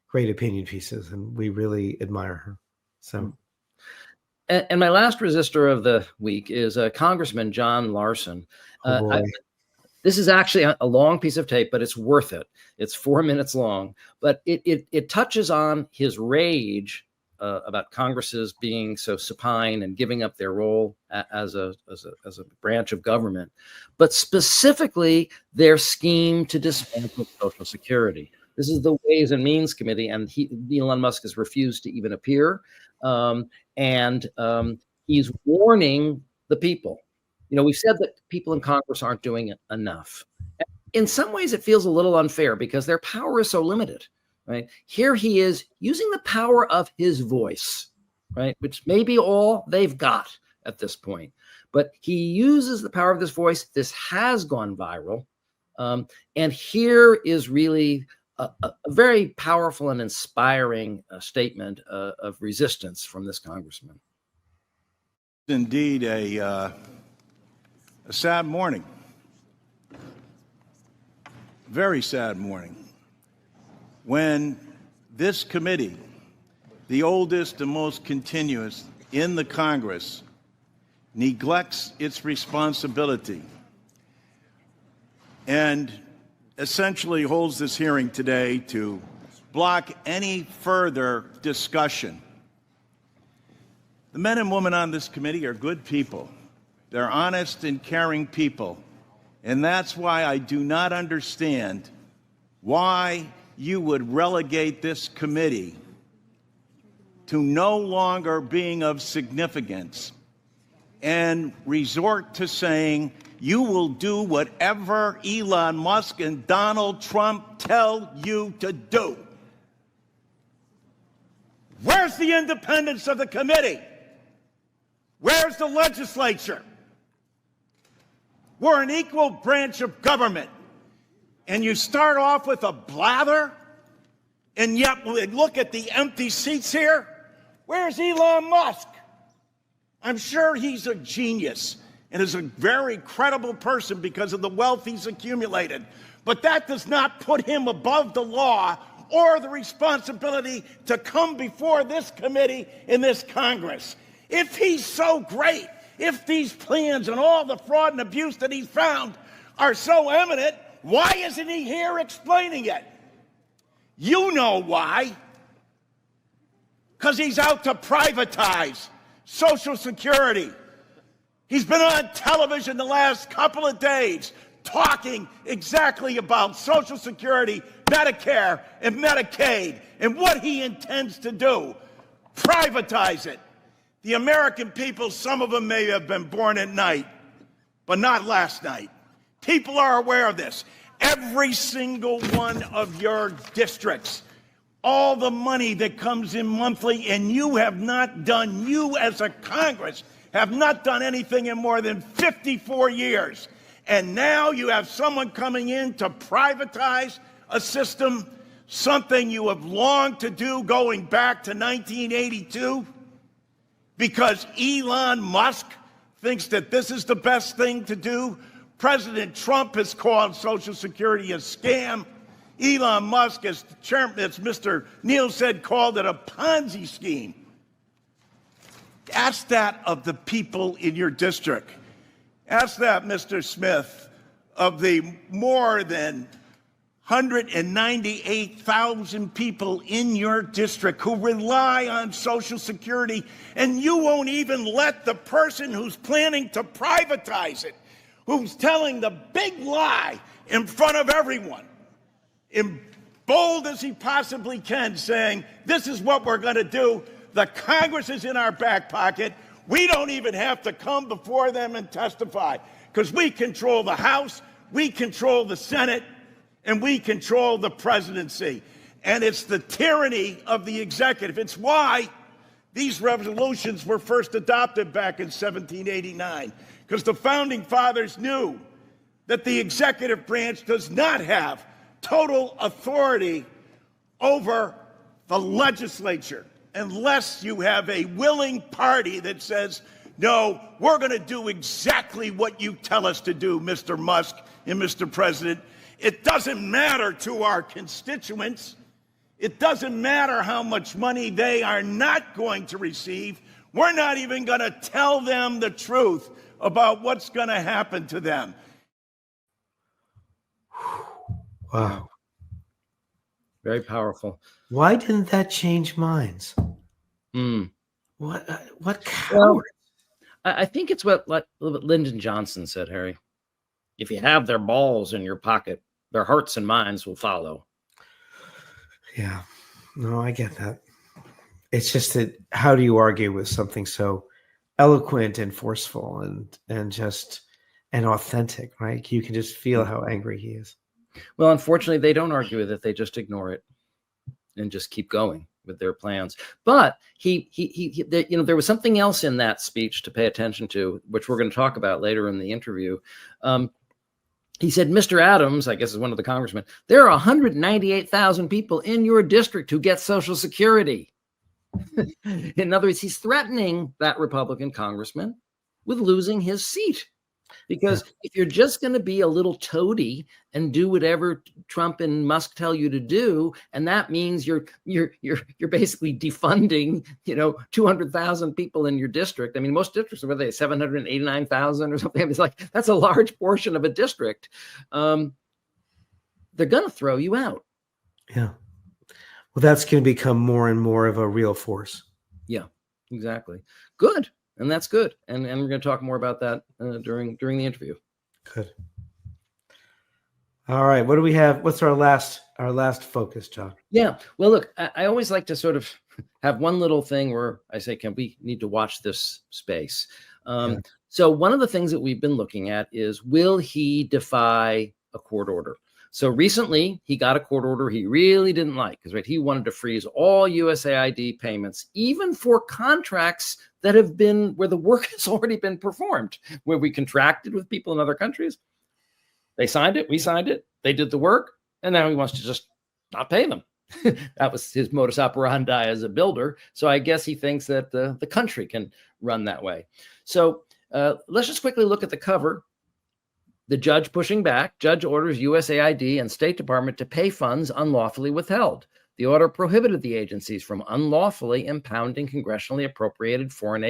great opinion pieces, and we really admire her. So. And my last resistor of the week is Congressman John Larson. This is actually a long piece of tape, but it's worth it. It's 4 minutes long, but it touches on his rage about Congresses being so supine and giving up their role as a branch of government, but specifically their scheme to dismantle Social Security. This is the Ways and Means Committee, and Elon Musk has refused to even appear. And he's warning the people. We've said that people in Congress aren't doing it enough. In some ways, it feels a little unfair because their power is so limited, right? Here he is using the power of his voice, right? Which may be all they've got at this point. But he uses the power of this voice. This has gone viral. And here is really a very powerful and inspiring statement of resistance from this congressman. Indeed, a sad morning. very sad morning when this committee, the oldest and most continuous in the Congress, neglects its responsibility and essentially holds this hearing today to block any further discussion. The men and women on this committee are good people. They're honest and caring people. And that's why I do not understand why you would relegate this committee to no longer being of significance and resort to saying you will do whatever Elon Musk and Donald Trump tell you to do. Where's the independence of the committee? Where's the legislature? We're an equal branch of government. And you start off with a blather, and yet look at the empty seats here. Where's Elon Musk? I'm sure he's a genius and is a very credible person because of the wealth he's accumulated. But that does not put him above the law or the responsibility to come before this committee in this Congress. If he's so great, if these plans and all the fraud and abuse that he's found are so eminent, why isn't he here explaining it? You know why. Because he's out to privatize Social Security. He's been on television the last couple of days talking exactly about Social Security, Medicare, and Medicaid, and what he intends to do. Privatize it. The American people, some of them may have been born at night, but not last night. People are aware of this. Every single one of your districts, all the money that comes in monthly, and you have not done, you as a Congress, have not done anything in more than 54 years. And now you have someone coming in to privatize a system, something you have longed to do going back to 1982, because Elon Musk thinks that this is the best thing to do. President Trump has called Social Security a scam. Elon Musk, as chairman, as Mr. Neal said, called it a Ponzi scheme. Ask that of the people in your district. Ask that, Mr. Smith, of the more than 198,000 people in your district who rely on Social Security, and you won't even let the person who's planning to privatize it, who's telling the big lie in front of everyone, in bold as he possibly can, saying, this is what we're going to do. The Congress is in our back pocket. We don't even have to come before them and testify because we control the House, we control the Senate, and we control the presidency. And it's the tyranny of the executive. It's why these resolutions were first adopted back in 1789, because the founding fathers knew that the executive branch does not have total authority over the legislature unless you have a willing party that says, no, we're going to do exactly what you tell us to do, Mr. Musk and Mr. President. It doesn't matter to our constituents. It doesn't matter how much money they are not going to receive. We're not even going to tell them the truth about what's going to happen to them. Wow. Very powerful. Why didn't that change minds? What coward? Well, I think it's what Lyndon Johnson said, Harry. If you have their balls in your pocket, their hearts and minds will follow. Yeah. No, I get that. It's just that how do you argue with something so eloquent and forceful and just and authentic, right? You can just feel how angry he is. Well, unfortunately, they don't argue with it. They just ignore it and just keep going with their plans. But there was something else in that speech to pay attention to, which we're going to talk about later in the interview. He said, Mr. Adams, I guess is one of the congressmen, there are 198,000 people in your district who get Social Security. In other words, he's threatening that Republican congressman with losing his seat Because if you're just going to be a little toady and do whatever Trump and Musk tell you to do, and that means you're basically defunding, 200,000 people in your district. I mean, most districts are, what are they, 789,000 or something? It's like, that's a large portion of a district. They're going to throw you out. Yeah. Well, that's going to become more and more of a real force. Yeah, exactly. Good. And that's good. And we're going to talk more about that during the interview. Good. All right. What do we have? What's our last focus, John? Yeah. Well, look, I always like to sort of have one little thing where I say, we need to watch this space. So one of the things that we've been looking at is, will he defy a court order? So recently, he got a court order he really didn't like, because he wanted to freeze all USAID payments, even for contracts that have been where the work has already been performed, where we contracted with people in other countries. They signed it, we signed it, they did the work, and now he wants to just not pay them. That was his modus operandi as a builder. So I guess he thinks that the country can run that way. So let's just quickly look at the cover. The judge pushing back. Judge orders USAID and State Department to pay funds unlawfully withheld. The order prohibited the agencies from unlawfully impounding congressionally appropriated foreign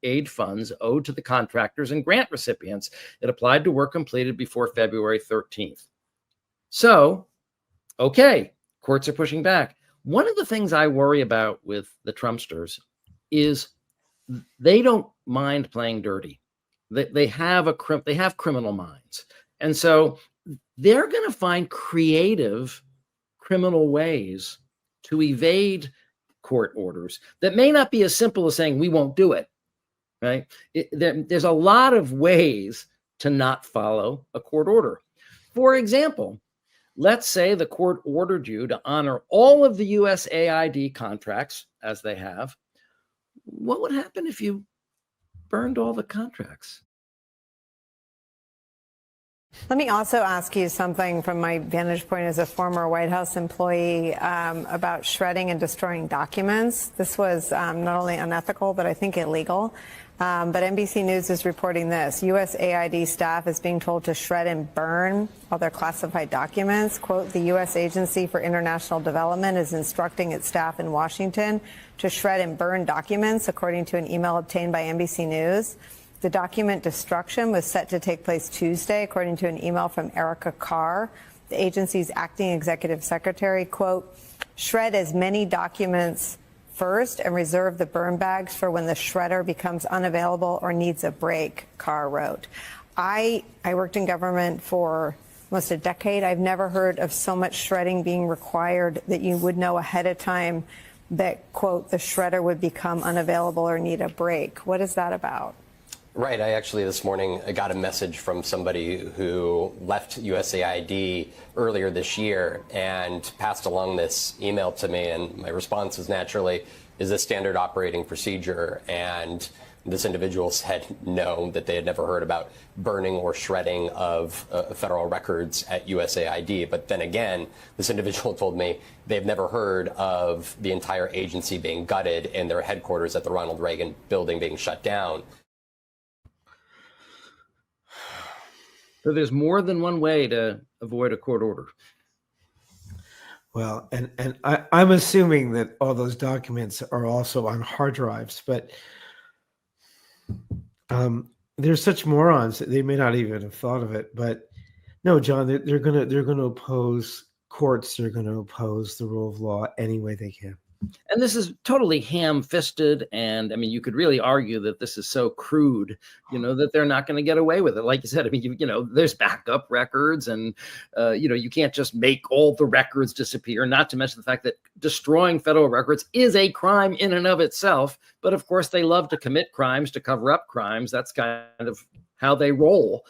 aid funds owed to the contractors and grant recipients. It applied to work completed before February 13th. So, okay, courts are pushing back. One of the things I worry about with the Trumpsters is they don't mind playing dirty. They have criminal minds. And so they're going to find creative criminal ways to evade court orders that may not be as simple as saying, we won't do it, right? There's a lot of ways to not follow a court order. For example, let's say the court ordered you to honor all of the USAID contracts as they have. What would happen if you burned all the contracts? Let me also ask you something from my vantage point as a former White House employee about shredding and destroying documents. This was not only unethical, but I think illegal. But NBC News is reporting this. USAID staff is being told to shred and burn all their classified documents. Quote, the U.S. Agency for International Development is instructing its staff in Washington to shred and burn documents, according to an email obtained by NBC News. The document destruction was set to take place Tuesday, according to an email from Erica Carr, the agency's acting executive secretary. Quote, shred as many documents first and reserve the burn bags for when the shredder becomes unavailable or needs a break, Carr wrote. I worked in government for almost a decade. I've never heard of so much shredding being required that you would know ahead of time that, quote, the shredder would become unavailable or need a break. What is that about? Right. I actually this morning got a message from somebody who left USAID earlier this year and passed along this email to me. And my response was naturally, is this standard operating procedure? And this individual said no, that they had never heard about burning or shredding of federal records at USAID. But then again, this individual told me they've never heard of the entire agency being gutted and their headquarters at the Ronald Reagan building being shut down. So there's more than one way to avoid a court order. Well, and I'm assuming that all those documents are also on hard drives, but they're such morons that they may not even have thought of it. But no, John, they're gonna oppose courts. They're going to oppose the rule of law any way they can. And this is totally ham-fisted, and I mean, you could really argue that this is so crude, that they're not going to get away with it. Like you said, I mean, there's backup records, and you can't just make all the records disappear. Not to mention the fact that destroying federal records is a crime in and of itself. But of course, they love to commit crimes to cover up crimes. That's kind of how they roll.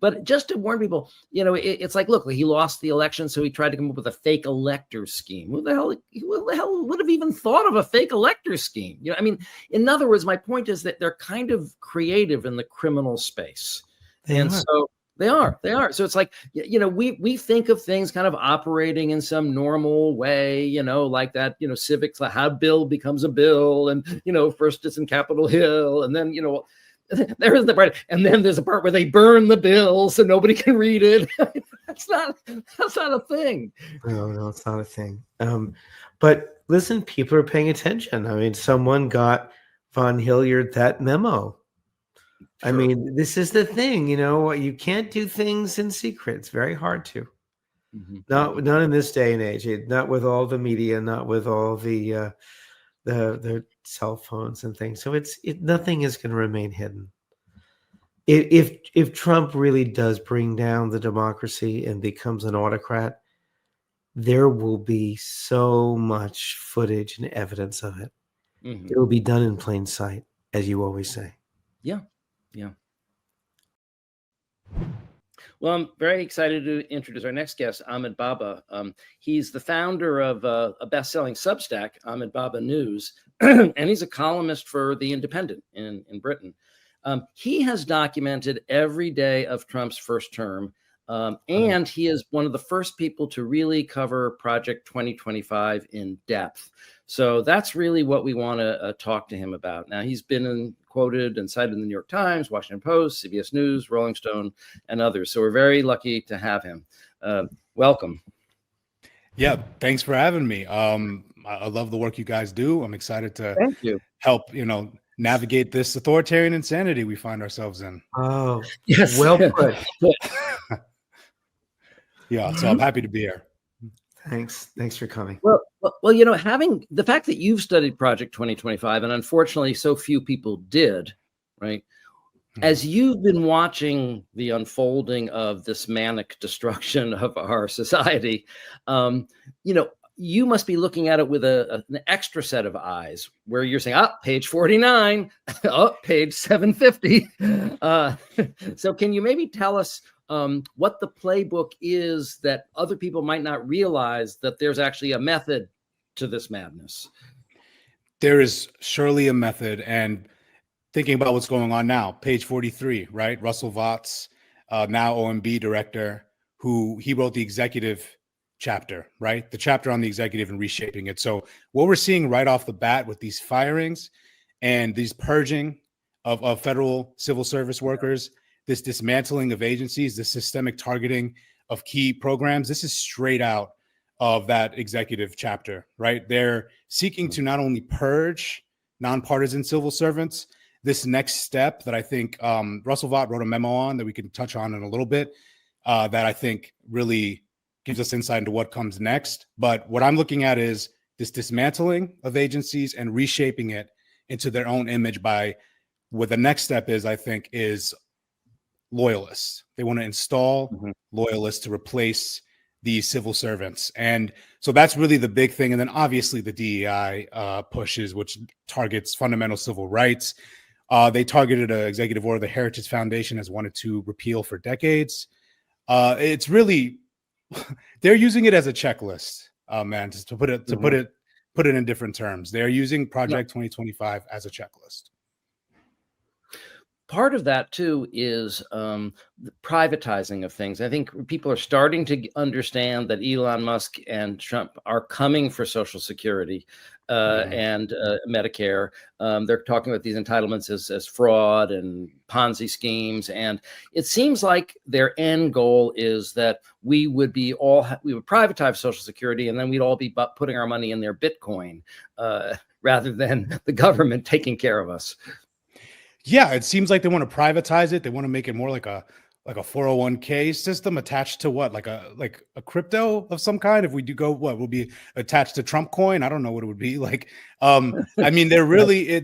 But just to warn people, it's like, look, he lost the election, so he tried to come up with a fake elector scheme. Who the hell would have even thought of a fake elector scheme? I mean, in other words, my point is that they're kind of creative in the criminal space. So They are. So it's like, we think of things kind of operating in some normal way, like that, civics, like how bill becomes a bill, and, first it's in Capitol Hill, and then, there is the part, and then there's a part where they burn the bill so nobody can read it. That's not a thing. No, it's not a thing. But listen, people are paying attention. I mean, someone got von Hilliard that memo. Sure. I mean, this is the thing, you can't do things in secret. It's very hard to. Mm-hmm. Not in this day and age. Not with all the media, not with all the cell phones and things. So nothing is going to remain hidden. If Trump really does bring down the democracy and becomes an autocrat, there will be so much footage and evidence of it. Mm-hmm. It will be done in plain sight, as you always say. Yeah. Well, I'm very excited to introduce our next guest, Amed Baba. He's the founder of a best-selling Substack, Amed Baba News, and he's a columnist for The Independent in Britain. He has documented every day of Trump's first term, and he is one of the first people to really cover Project 2025 in depth. So that's really what we want to talk to him about. Now, he's been quoted and cited in the New York Times, Washington Post, CBS News, Rolling Stone, and others. So we're very lucky to have him. Welcome. Yeah, thanks for having me. I love the work you guys do. I'm excited to Thank you. Help, navigate this authoritarian insanity we find ourselves in. Oh, yes. Well put. Yeah, so I'm happy to be here. Thanks for coming. Well, having the fact that you've studied Project 2025, and unfortunately so few people did, right? As you've been watching the unfolding of this manic destruction of our society, you must be looking at it with an extra set of eyes, where you're saying, page 49, page 750. So can you maybe tell us what the playbook is that other people might not realize, that there's actually a method to this madness? There is surely a method. And thinking about what's going on now, page 43, right? Russell Voughts, now OMB director, he wrote the executive chapter, right? The chapter on the executive and reshaping it. So what we're seeing right off the bat with these firings and these purging of federal civil service workers, this dismantling of agencies, this systemic targeting of key programs, this is straight out of that executive chapter, right? They're seeking to not only purge nonpartisan civil servants, this next step that I think Russell Vought wrote a memo on that we can touch on in a little bit, that I think really gives us insight into what comes next. But what I'm looking at is this dismantling of agencies and reshaping it into their own image by what the next step is, I think, is loyalists. They want to install loyalists to replace these civil servants. And so that's really the big thing. And then obviously the DEI pushes, which targets fundamental civil rights. They targeted an executive order the Heritage Foundation has wanted to repeal for decades. It's really, they're using it as a checklist, man, just to put it in different terms. They're using Project 2025 as a checklist. Part of that, too, is the privatizing of things. I think people are starting to understand that Elon Musk and Trump are coming for Social Security and Medicare. They're talking about these entitlements as fraud and Ponzi schemes. And it seems like their end goal is that we would privatize Social Security, and then we'd all be putting our money in their Bitcoin rather than the government taking care of us. Yeah, it seems like they want to privatize it. They want to make it more like a 401k system attached to what, like a crypto of some kind. If we do go, what will be attached to Trump coin? I don't know what it would be like. I mean, they're really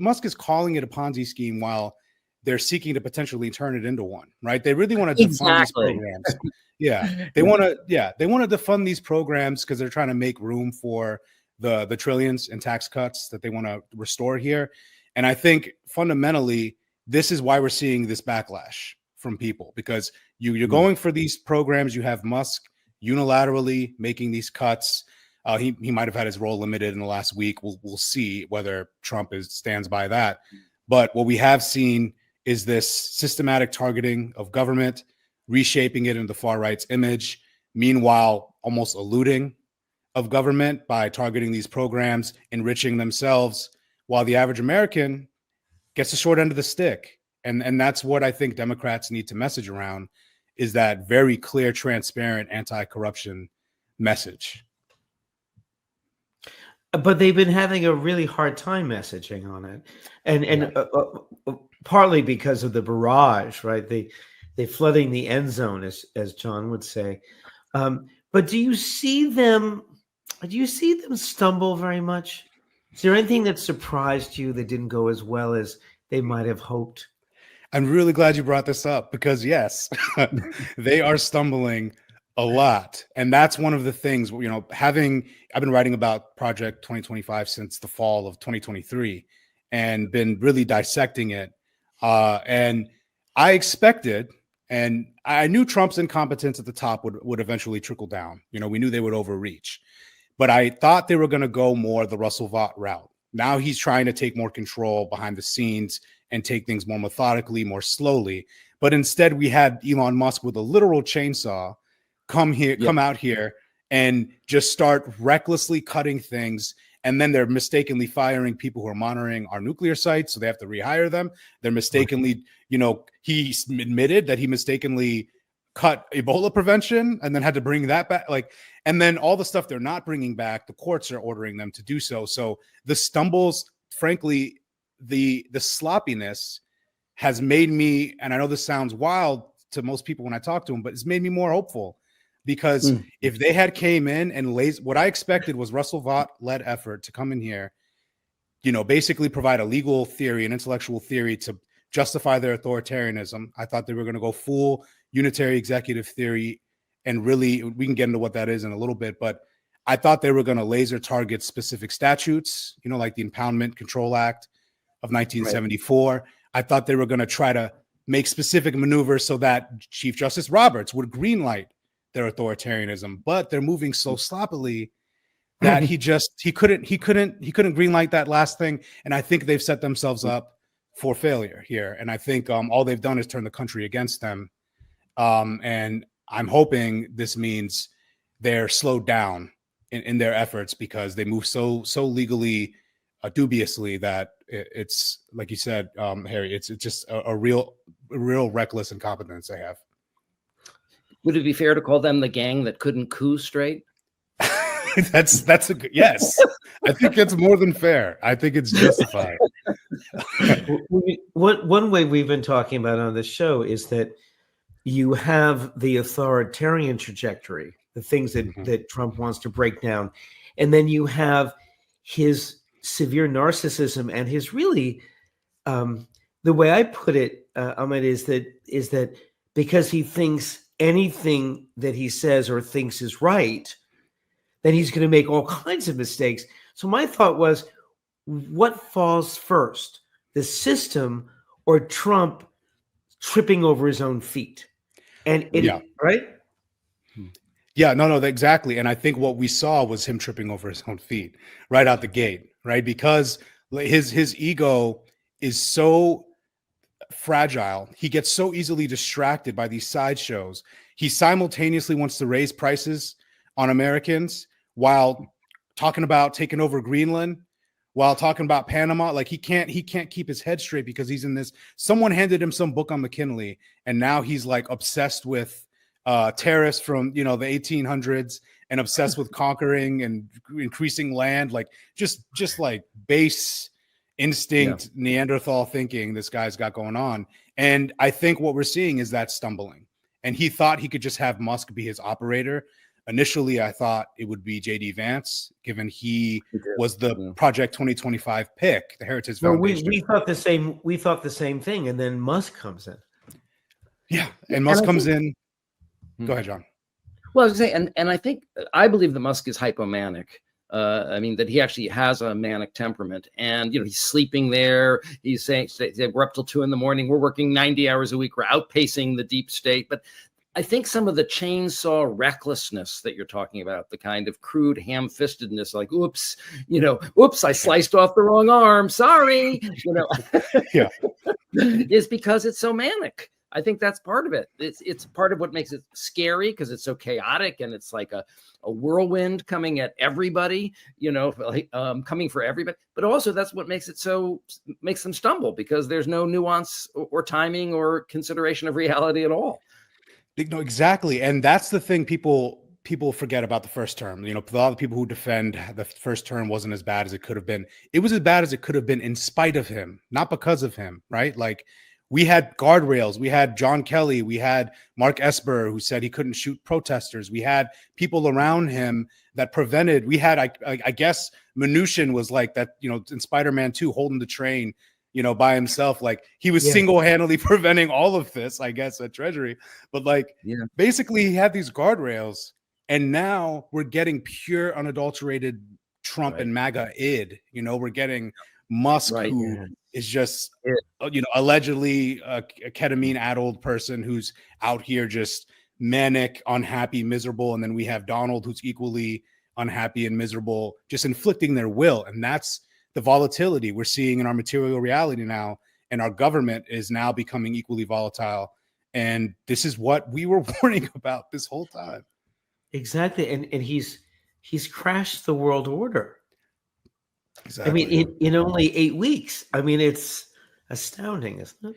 Musk is calling it a Ponzi scheme while they're seeking to potentially turn it into one. Right? They really want to defund these programs. Yeah, they want to defund these programs because they're trying to make room for the trillions in tax cuts that they want to restore here. And I think fundamentally, this is why we're seeing this backlash from people, because you're going for these programs. You have Musk unilaterally making these cuts. He might have had his role limited in the last week. We'll see whether Trump stands by that. But what we have seen is this systematic targeting of government, reshaping it into the far right's image, meanwhile almost eluding of government by targeting these programs, enriching themselves, while the average American gets the short end of the stick. And that's what I think Democrats need to message around, is that very clear, transparent, anti-corruption message. But they've been having a really hard time messaging on it, and partly because of the barrage, right? They flooding the end zone, as John would say. But do you see them stumble very much? Is there anything that surprised you that didn't go as well as they might have hoped? I'm really glad you brought this up, because yes, they are stumbling a lot. And that's one of the things, you know, I've been writing about Project 2025 since the fall of 2023 and been really dissecting it. And I expected, and I knew Trump's incompetence at the top would eventually trickle down. You know, we knew they would overreach, but I thought they were going to go more the Russell Vought route. Now he's trying to take more control behind the scenes and take things more methodically, more slowly. But instead, we had Elon Musk with a literal chainsaw come out here and just start recklessly cutting things. And then they're mistakenly firing people who are monitoring our nuclear sites, so they have to rehire them. They're mistakenly, you know, he admitted that he mistakenly cut Ebola prevention and then had to bring that back. And then all the stuff they're not bringing back, the courts are ordering them to do so. So the stumbles, frankly, the sloppiness has made me, and I know this sounds wild to most people when I talk to them, but it's made me more hopeful. Because if they had came in and what I expected was Russell Vought-led effort to come in here, you know, basically provide a legal theory, an intellectual theory to justify their authoritarianism. I thought they were going to go full unitary executive theory, and really, we can get into what that is in a little bit, but I thought they were going to laser target specific statutes, you know, like the Impoundment Control Act of 1974. Right. I thought they were going to try to make specific maneuvers so that Chief Justice Roberts would greenlight their authoritarianism, but they're moving so sloppily that he couldn't greenlight that last thing. And I think they've set themselves up for failure here. And I think all they've done is turn the country against them. And I'm hoping this means they're slowed down in their efforts, because they move so legally dubiously that it's, like you said, Harry, it's just a real reckless incompetence they have. Would it be fair to call them the gang that couldn't coup straight? That's a good, yes. I think it's more than fair. I think it's justified. One way we've been talking about on this show is that you have the authoritarian trajectory, the things that Trump wants to break down, and then you have his severe narcissism and his really, the way I put it, Amed, is that because he thinks anything that he says or thinks is right, then he's going to make all kinds of mistakes. So my thought was, what falls first, the system or Trump tripping over his own feet? And right? Yeah, no, exactly. And I think what we saw was him tripping over his own feet right out the gate, right? Because his ego is so fragile. He gets so easily distracted by these sideshows. He simultaneously wants to raise prices on Americans while talking about taking over Greenland, while talking about Panama. Like he can't keep his head straight because he's in this. Someone handed him some book on McKinley, and now he's like obsessed with terrorists from the 1800s and obsessed with conquering and increasing land, like just like base instinct Neanderthal thinking this guy's got going on. And I think what we're seeing is that stumbling. And he thought he could just have Musk be his operator. Initially, I thought it would be J.D. Vance, given he was the Project 2025 pick, the Heritage Foundation. We thought the same. We thought the same thing, and then Musk comes in. Yeah, and Musk comes in. Go ahead, John. Well, I was going to say, and I believe that Musk is hypomanic. I mean, that he actually has a manic temperament, and he's sleeping there. He's saying we're up till 2 a.m. We're working 90 hours a week. We're outpacing the deep state. But I think some of the chainsaw recklessness that you're talking about, the kind of crude ham-fistedness, like, oops, I sliced off the wrong arm, sorry, Yeah. is because it's so manic. I think that's part of it. It's part of what makes it scary, because it's so chaotic and it's like a whirlwind coming at everybody, coming for everybody. But also that's what makes them stumble, because there's no nuance or timing or consideration of reality at all. No, exactly. And that's the thing people forget about the first term. A lot of people who defend the first term wasn't as bad as it could have been. It was as bad as it could have been in spite of him, not because of him, right? Like, we had guardrails. We had John Kelly. We had Mark Esper, who said he couldn't shoot protesters. We had people around him that prevented. We had, I guess, Mnuchin was like that, in Spider-Man 2, holding the train, by himself. Like, he was single-handedly preventing all of this, I guess, at Treasury. But basically, he had these guardrails, and now we're getting pure, unadulterated Trump and MAGA id. We're getting Musk, who is just, allegedly a ketamine-addled person who's out here just manic, unhappy, miserable. And then we have Donald, who's equally unhappy and miserable, just inflicting their will. And that's the volatility we're seeing in our material reality now. And our government is now becoming equally volatile. And this is what we were warning about this whole time. Exactly. And he's crashed the world order. Exactly. I mean, in only 8 weeks. I mean, it's astounding, isn't it?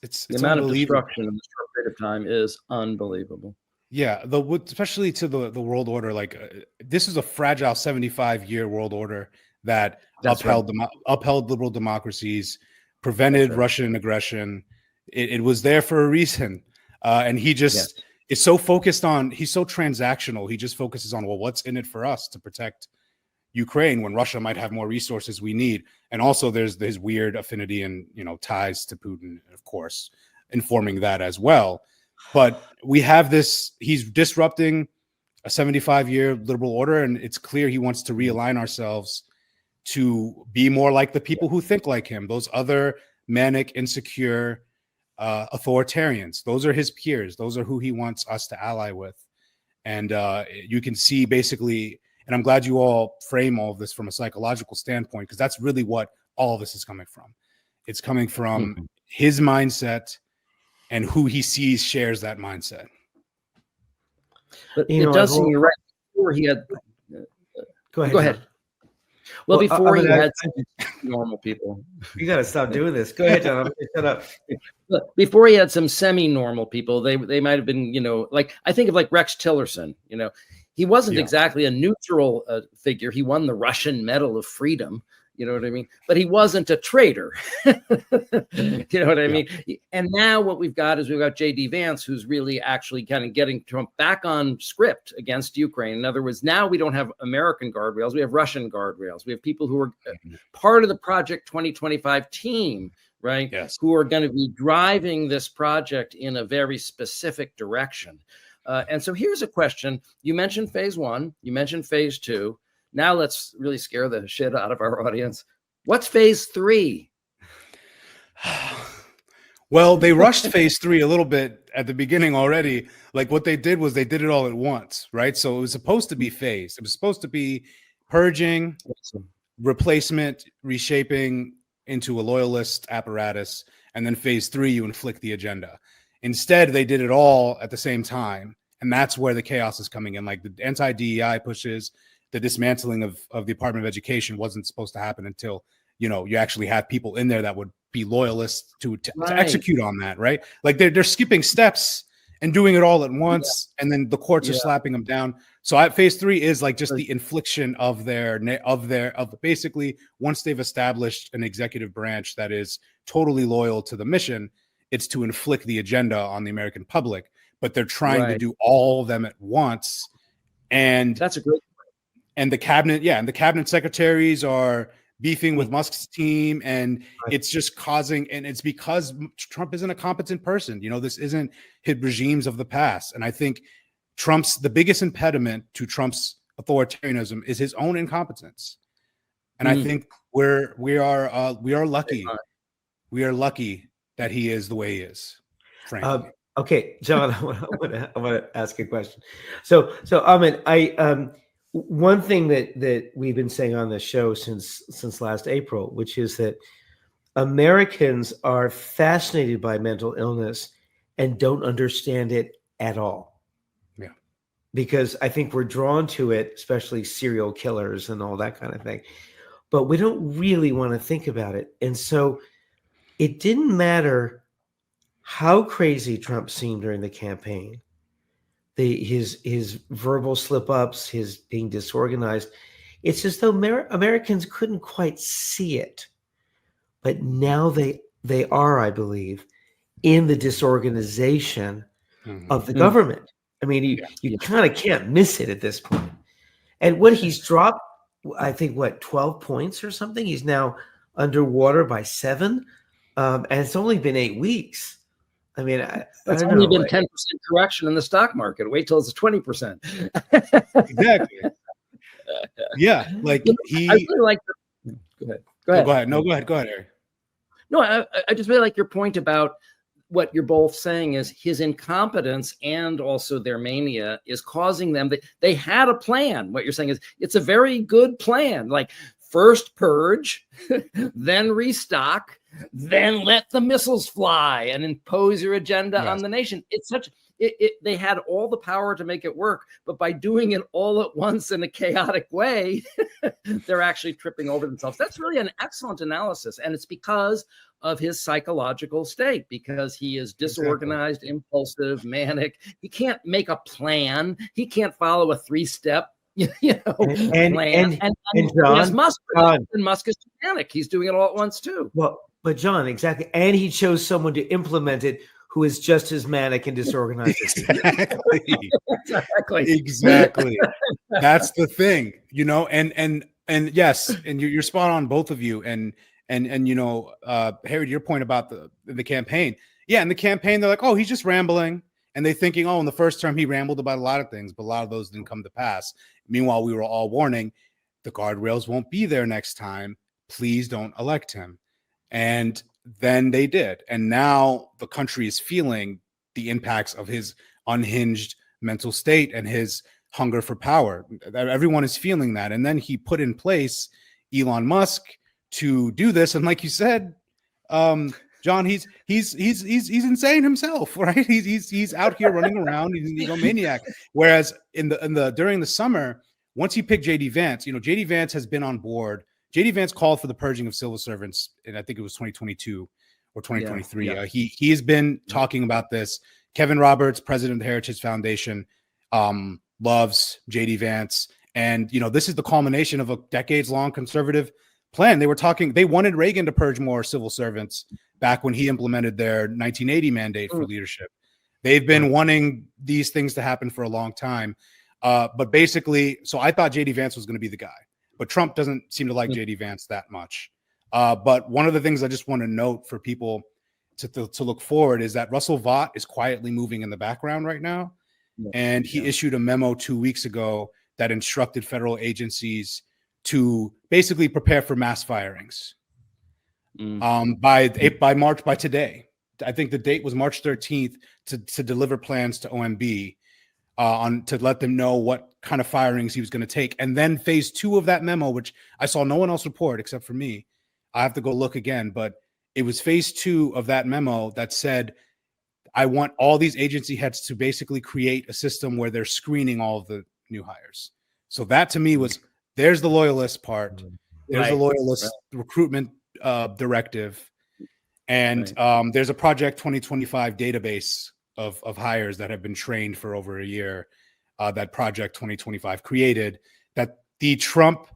It's the amount of destruction in this short period of time is unbelievable. Yeah, especially to the world order. Like, this is a fragile 75-year world order that upheld liberal democracies, prevented Russian aggression. It was there for a reason, and he just is so focused on. He's so transactional. He just focuses on, well, what's in it for us to protect Ukraine when Russia might have more resources we need. And also there's his weird affinity and ties to Putin, of course, informing that as well. But we have this, he's disrupting a 75-year liberal order, and it's clear he wants to realign ourselves to be more like the people who think like him, those other manic, insecure authoritarians. Those are his peers. Those are who he wants us to ally with. And you can see basically, and I'm glad you all frame all of this from a psychological standpoint, because that's really what all of this is coming from. It's coming from his mindset and who he sees shares that mindset. But it does seem you're right. Before he had, go ahead. Well, before he had normal people. You got to stop doing this. Go ahead, John. I'm gonna shut up. Before he had some semi-normal people, they might have been, like, I think of like Rex Tillerson. He wasn't exactly a neutral figure. He won the Russian Medal of Freedom. You know what I mean? But he wasn't a traitor. You know what I mean? And now what we've got is we've got J.D. Vance, who's really actually kind of getting Trump back on script against Ukraine. In other words, now we don't have American guardrails. We have Russian guardrails. We have people who are part of the Project 2025 team, right? Yes. Who are going to be driving this project in a very specific direction. And so here's a question. You mentioned phase 1. You mentioned phase 2. Now let's really scare the shit out of our audience. What's phase 3? Well, they rushed phase 3 a little bit at the beginning already. Like, what they did was they did it all at once, right? So it was supposed to be phased. It was supposed to be purging, replacement, reshaping into a loyalist apparatus. And then phase 3, you inflict the agenda. Instead, they did it all at the same time. And that's where the chaos is coming in. Like, the anti-DEI pushes, the dismantling of the Department of Education wasn't supposed to happen until, you actually have people in there that would be loyalists to execute on that, right? Like, they're skipping steps and doing it all at once, and then the courts are slapping them down. So phase 3 is like just the infliction of basically, once they've established an executive branch that is totally loyal to the mission, it's to inflict the agenda on the American public. But they're trying to do all of them at once, and that's a great. And the cabinet secretaries are beefing with Musk's team, and it's just causing, and it's because Trump isn't a competent person. This isn't his regimes of the past. And I think the biggest impediment to Trump's authoritarianism is his own incompetence. And I think we are lucky. We are lucky that he is the way he is, frankly. Okay, John, I want to ask a question. So Ahmed, one thing that we've been saying on this show since last April, which is that Americans are fascinated by mental illness and don't understand it at all. Yeah. Because I think we're drawn to it, especially serial killers and all that kind of thing. But we don't really want to think about it. And so it didn't matter how crazy Trump seemed during the campaign, his verbal slip-ups, his being disorganized. It's as though Americans couldn't quite see it. But now they are, I believe, in the disorganization of the government. I mean, you kind of can't miss it at this point. And what he's dropped, I think, 12 points or something? He's now underwater by 7. And it's only been 8 weeks. I mean, it's only been 10% correction in the stock market. Wait till it's 20%. Exactly. Yeah, like I really like. Go ahead. Go ahead. No, go ahead, Eric. No, I just really like your point about what you're both saying is his incompetence and also their mania is causing them. They had a plan. What you're saying is it's a very good plan. Like first purge, then restock, then let the missiles fly and impose your agenda on the nation. It's such. They had all the power to make it work, but by doing it all at once in a chaotic way, they're actually tripping over themselves. That's really an excellent analysis. And it's because of his psychological state, because he is disorganized, impulsive, manic. He can't make a plan. He can't follow a 3-step plan. And John, Musk is manic. He's doing it all at once too. Well, but John, exactly. And he chose someone to implement it who is just as manic and disorganized. Exactly. That's the thing, and yes, and you're spot on, both of you. And Harry, to your point about the campaign. Yeah, in the campaign, they're like, oh, he's just rambling. And they're thinking, oh, in the first term, he rambled about a lot of things, but a lot of those didn't come to pass. Meanwhile, we were all warning, the guardrails won't be there next time. Please don't elect him. And then they did. And now the country is feeling the impacts of his unhinged mental state and his hunger for power. Everyone is feeling that. And then he put in place Elon Musk to do this. And like you said, John, he's insane himself, right? He's out here running around. He's an egomaniac. Whereas during the summer, once he picked JD Vance, JD Vance has been on board. JD Vance called for the purging of civil servants, and I think it was 2022 or 2023. Yeah. He has been talking about this. Kevin Roberts, president of the Heritage Foundation, loves JD Vance, and this is the culmination of a decades-long conservative plan. They wanted Reagan to purge more civil servants back when he implemented their 1980 mandate for leadership. They've been wanting these things to happen for a long time, but basically, so I thought JD Vance was going to be the guy. But Trump doesn't seem to like JD Vance that much. But one of the things I just want to note for people to look forward is that Russell Vought is quietly moving in the background right now. And he issued a memo 2 weeks ago that instructed federal agencies to basically prepare for mass firings by today. I think the date was March 13th to deliver plans to OMB to let them know what kind of firings he was going to take. And then phase 2 of that memo, which I saw no one else report except for me. I have to go look again, but it was phase 2 of that memo that said, I want all these agency heads to basically create a system where they're screening all of the new hires. So that to me was, there's the loyalist part. There's the loyalist recruitment directive. And there's a Project 2025 database of hires that have been trained for over a year, that Project 2025 created, that the Trump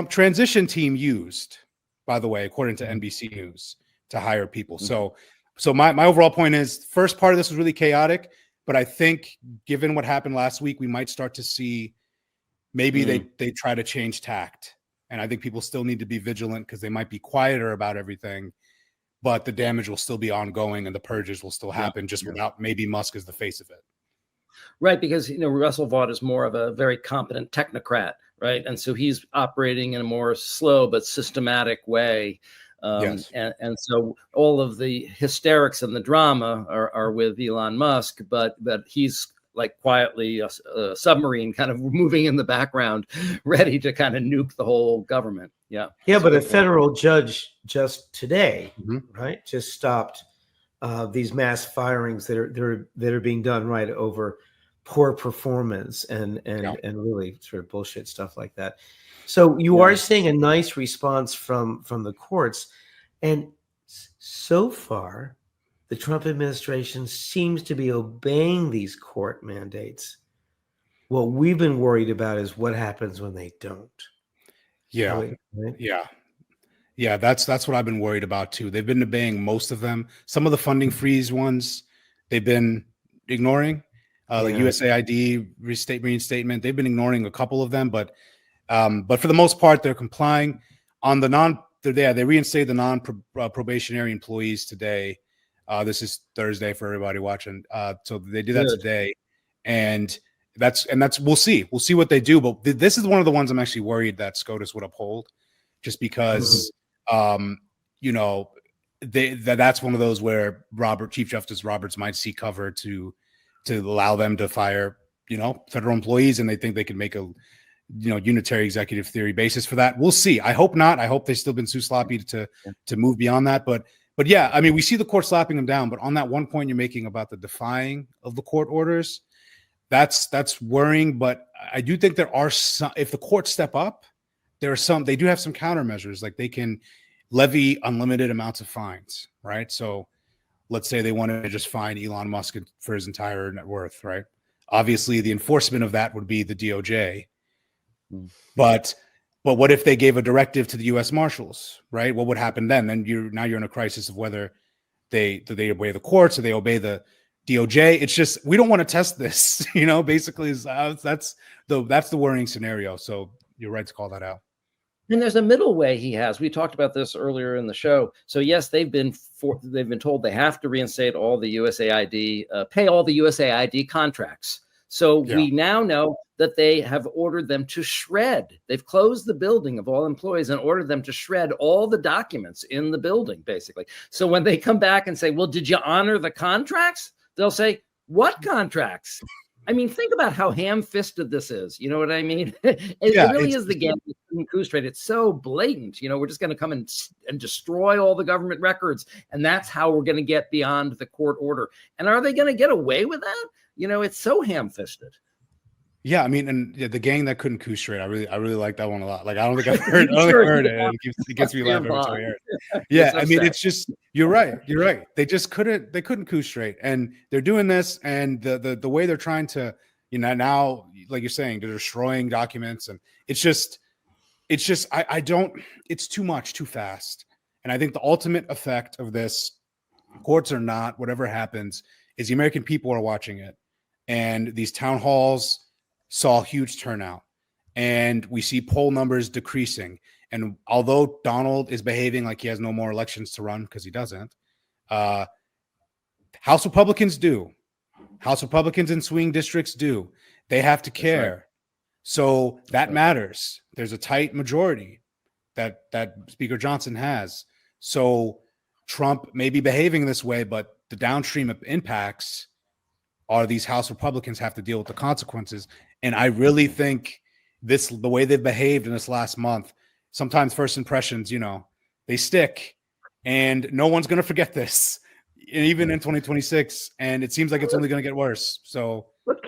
transition team used, by the way, according to NBC News, to hire people. So my overall point is, first part of this was really chaotic, but I think given what happened last week, we might start to see maybe they try to change tact. And I think people still need to be vigilant because they might be quieter about everything, but the damage will still be ongoing and the purges will still happen, just without maybe Musk as the face of it. Right, because Russell Vought is more of a very competent technocrat, right? And so he's operating in a more slow but systematic way. Yes. And so all of the hysterics and the drama are with Elon Musk, but he's like quietly a submarine kind of moving in the background, ready to kind of nuke the whole government. Yeah. Yeah, but a federal judge just today, Mm-hmm. right, just stopped these mass firings that are being done right over poor performance and really sort of bullshit stuff like that. So you are seeing a nice response from the courts, and so far, the Trump administration seems to be obeying these court mandates. What we've been worried about is what happens when they don't. Yeah. Right? Yeah, that's what I've been worried about too. They've been obeying most of them. Some of the funding freeze ones, they've been ignoring. Like USAID reinstatement, they've been ignoring a couple of them, but for the most part, they're complying. On the they reinstated the non-probationary employees today. This is Thursday for everybody watching. So they did that today, and that's we'll see what they do. But this is one of the ones I'm actually worried that SCOTUS would uphold, just because that's one of those where Chief Justice Roberts might see cover to allow them to fire federal employees, and they think they can make a unitary executive theory basis for that. We'll see. I hope not. I hope they've still been too sloppy to move beyond that. But yeah, I mean, we see the court slapping them down. But on that one point you're making about the defying of the court orders, that's worrying. But I do think there are some. If the courts step up, there are some. They do have some countermeasures, like they can levy unlimited amounts of fines, right? So let's say they want to just fine Elon Musk for his entire net worth, right? Obviously, the enforcement of that would be the DOJ. But what if they gave a directive to the U.S. Marshals, right? What would happen then? Then you're in a crisis of whether they obey the courts or they obey the DOJ. It's just, we don't want to test this, basically that's the worrying scenario. So you're right to call that out. And there's a middle way he has. We talked about this earlier in the show. So yes, they've been told they have to reinstate all the USAID, pay all the USAID contracts. So we now know that they have ordered them to shred. They've closed the building of all employees and ordered them to shred all the documents in the building, basically. So when they come back and say, well, did you honor the contracts? They'll say, what contracts? I mean, think about how ham-fisted this is. You know what I mean? It really is the game coup straight. It's so blatant. We're just going to come and destroy all the government records. And that's how we're going to get beyond the court order. And are they going to get away with that? It's so ham-fisted. Yeah, I mean, and the gang that couldn't coup straight, I really like that one a lot. Like, I don't think I've heard it. It gets me laughing every time I hear it. Yeah, I mean, it's just, you're right. They just couldn't coup straight, and they're doing this, and the way they're trying to, now, like you're saying, they're destroying documents, and it's just, it's too much, too fast, and I think the ultimate effect of this, courts or not, whatever happens, is the American people are watching it, and these town halls saw huge turnout, and we see poll numbers decreasing. And although Donald is behaving like he has no more elections to run, because he doesn't, House Republicans do. House Republicans in swing districts do. They have to care. Right. So that matters. There's a tight majority that Speaker Johnson has. So Trump may be behaving this way, but the downstream impacts are these House Republicans have to deal with the consequences. And I really think the way they've behaved in this last month, sometimes first impressions, they stick, and no one's going to forget this, even in 2026. And it seems like it's only going to get worse. So, but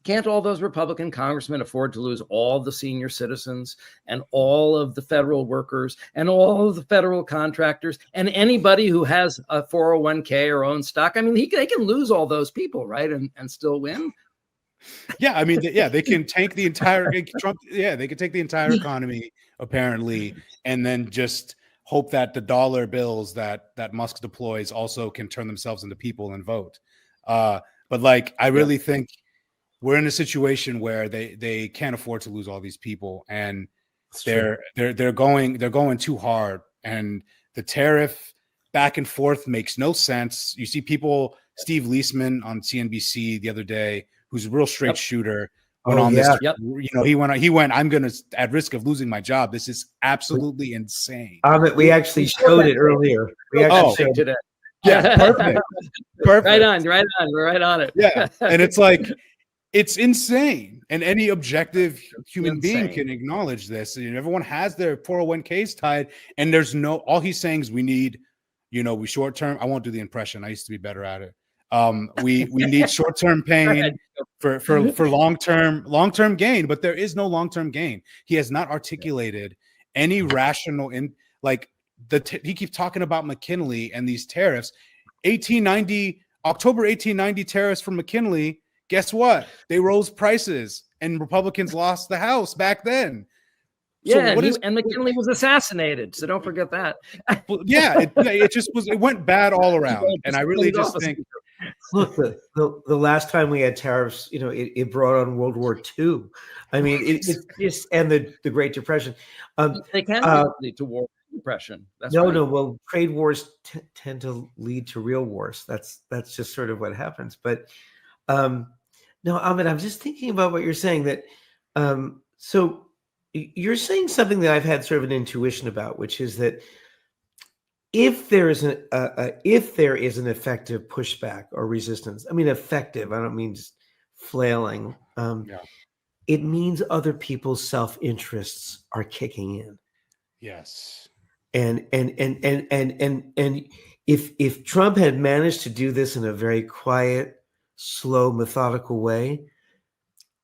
can't all those Republican congressmen afford to lose all the senior citizens and all of the federal workers and all of the federal contractors and anybody who has a 401k or own stock? I mean, they can lose all those people, right, and still win. Yeah, I mean, they can tank the entire Trump. Yeah, they can take the entire economy apparently, and then just hope that the dollar bills that Musk deploys also can turn themselves into people and vote. But like, I really think we're in a situation where they can't afford to lose all these people, and they're going too hard, and the tariff back and forth makes no sense. You see people, Steve Leisman on CNBC the other day, who's a real straight shooter, went on this. Yep. You know, he went. I'm going to at risk of losing my job. This is absolutely insane. We actually showed it earlier. We actually showed today. Yeah, perfect. Perfect. Right on. We're right on it. Yeah, and it's like, it's insane. And any objective human being can acknowledge this. And everyone has their 401ks tied, and there's all he's saying is we need, we short term. I won't do the impression. I used to be better at it. We need short term pain for long term gain, but there is no long term gain. He has not articulated any rational he keeps talking about McKinley and these tariffs. October 1890 tariffs from McKinley. Guess what? They rose prices, and Republicans lost the House back then. Yeah, and McKinley was assassinated, so don't forget that. It went bad all around, and I really just think. Look, the last time we had tariffs, it brought on World War II. I mean, it's just and the Great Depression. They can lead to war, depression. That's no. Well, trade wars tend to lead to real wars. That's just sort of what happens. But no, Amed, I'm just thinking about what you're saying. That so you're saying something that I've had sort of an intuition about, which is that if there is an effective pushback or resistance, I mean effective, I don't mean just flailing. It means other people's self-interests are kicking in. Yes. And if Trump had managed to do this in a very quiet, slow, methodical way,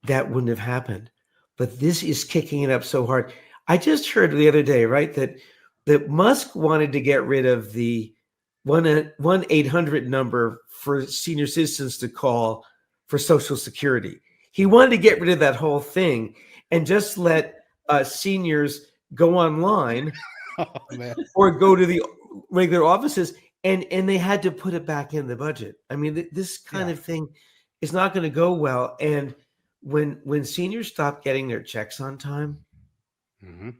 that wouldn't have happened. But this is kicking it up so hard. I just heard the other day, right, that Musk wanted to get rid of the 1-800 number for senior citizens to call for Social Security. He wanted to get rid of that whole thing and just let seniors go online or go to the regular offices, and they had to put it back in the budget. I mean, this kind of thing is not going to go well. And when seniors stop getting their checks on time, and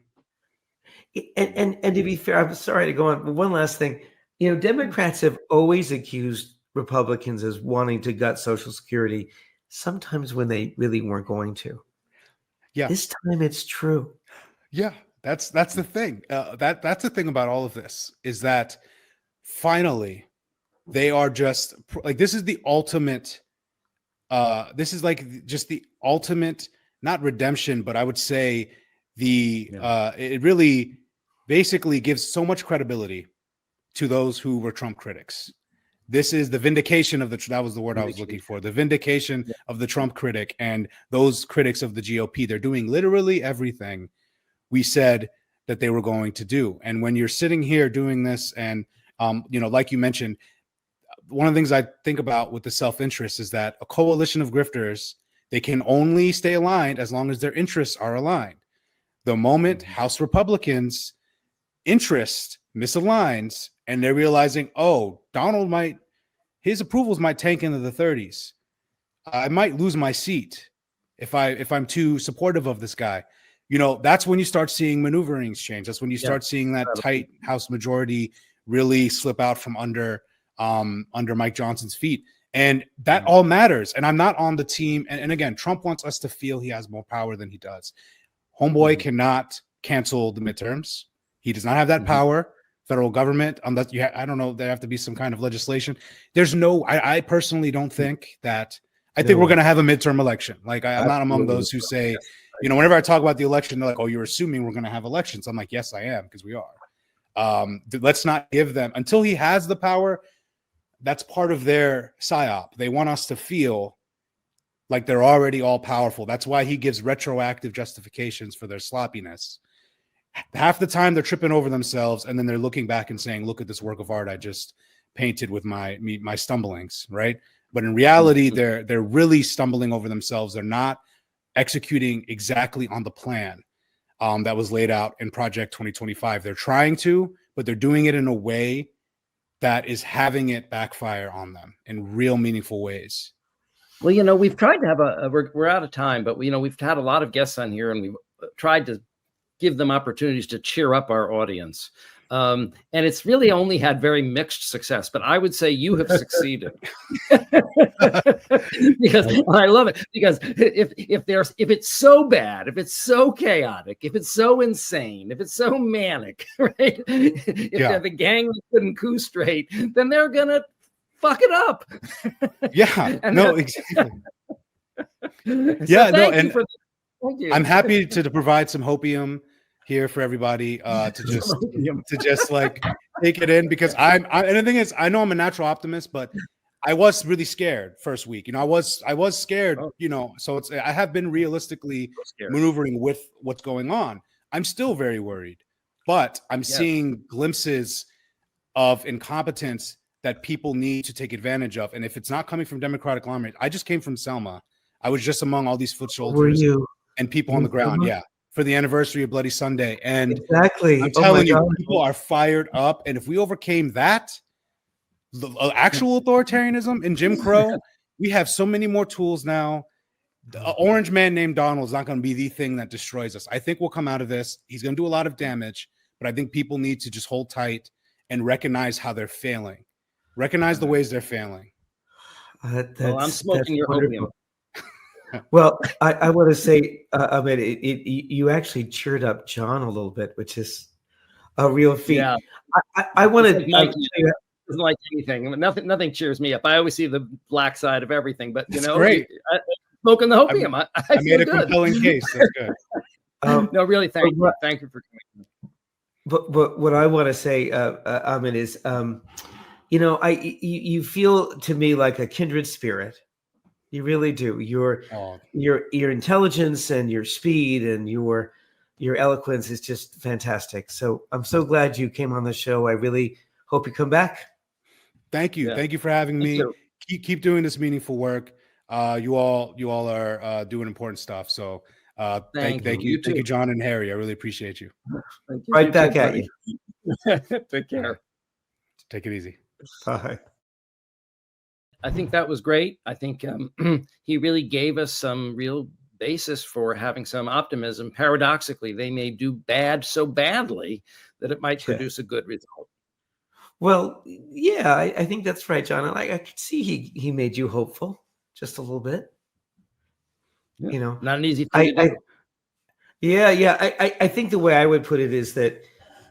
to be fair, I'm sorry to go on, but one last thing, Democrats have always accused Republicans as wanting to gut Social Security, sometimes when they really weren't going to. Yeah, this time it's true. Yeah, that's the thing. That's the thing about all of this is that finally they are just like, this is the ultimate. This is like just the ultimate, not redemption, but I would say it really basically gives so much credibility to those who were Trump critics. This is the vindication of that was the word I was looking for. The vindication of the Trump critic and those critics of the GOP. They're doing literally everything we said that they were going to do. And when you're sitting here doing this, and like you mentioned, one of the things I think about with the self-interest is that a coalition of grifters, they can only stay aligned as long as their interests are aligned. The moment House Republicans' interest misaligns and they're realizing, oh, his approvals might tank into the 30s. I might lose my seat if I'm too supportive of this guy. That's when you start seeing maneuverings change. That's when you start seeing that tight House majority really slip out from under Mike Johnson's feet. And that all matters. And I'm not on the team. And again, Trump wants us to feel he has more power than he does. Homeboy cannot cancel the midterms. He does not have that power. Federal government, unless I don't know, there have to be some kind of legislation. There's I personally don't think that. I think we're going to have a midterm election. Like I'm not among those who say, whenever I talk about the election, they're like, oh, you're assuming we're going to have elections. I'm like, yes, I am, because we are. Let's not give them until he has the power. That's part of their psyop. They want us to feel like they're already all powerful. That's why he gives retroactive justifications for their sloppiness. Half the time they're tripping over themselves, and then they're looking back and saying, look at this work of art I just painted with my stumblings, right? But in reality, they're really stumbling over themselves. They're not executing exactly on the plan that was laid out in Project 2025. They're trying to, but they're doing it in a way that is having it backfire on them in real meaningful ways. Well, we've tried to have we're out of time, but we've had a lot of guests on here, and we've tried to give them opportunities to cheer up our audience. And it's really only had very mixed success, but I would say you have succeeded. Because I love it, because if it's so bad, if it's so chaotic, if it's so insane, if it's so manic, right? If they're the gang that couldn't coup straight, then they're gonna fuck it up. Yeah, no, exactly. Yeah, no, and thank you. I'm happy to provide some hopium here for everybody to just like take it in, because and the thing is, I know I'm a natural optimist, but I was really scared first week. You know, I was scared. You know, so I have been realistically maneuvering with what's going on. I'm still very worried, but I'm seeing glimpses of incompetence that people need to take advantage of. And if it's not coming from Democratic lawmakers, I just came from Selma. I was just among all these foot soldiers and people on the ground. Yeah. For the anniversary of Bloody Sunday. And exactly, I'm telling you, people are fired up. And if we overcame that, the actual authoritarianism and Jim Crow, we have so many more tools now. The orange man named Donald is not going to be the thing that destroys us. I think we'll come out of this. He's going to do a lot of damage, but I think people need to just hold tight and recognize how they're failing. Recognize the ways they're failing. Well, I'm smoking your opium. Well, I want to say, I mean, you actually cheered up John a little bit, which is a real feat. Yeah. I want to doesn't like anything. Nothing cheers me up. I always see the black side of everything, but you know, great. Smoking the opium. I made a compelling case. That's good. No, really, thank you for coming. But what I want to say, Amed, is, you know, you feel to me like a kindred spirit. You really do. Your intelligence and your speed and your eloquence is just fantastic. So I'm so glad you came on the show. I really hope you come back. Thank you. Yeah. Thank you for having me. Keep doing this meaningful work. You all are doing important stuff. So thank you. Thank you, John and Harry. I really appreciate you. Right back at you. Take care. Take it easy. Bye. I think that was great. I think he really gave us some real basis for having some optimism. Paradoxically, they may do bad so badly that it might produce a good result. Well, yeah, I think that's right, John. I could see he made you hopeful just a little bit. Yeah. You know, not an easy thing to do. I think the way I would put it is that,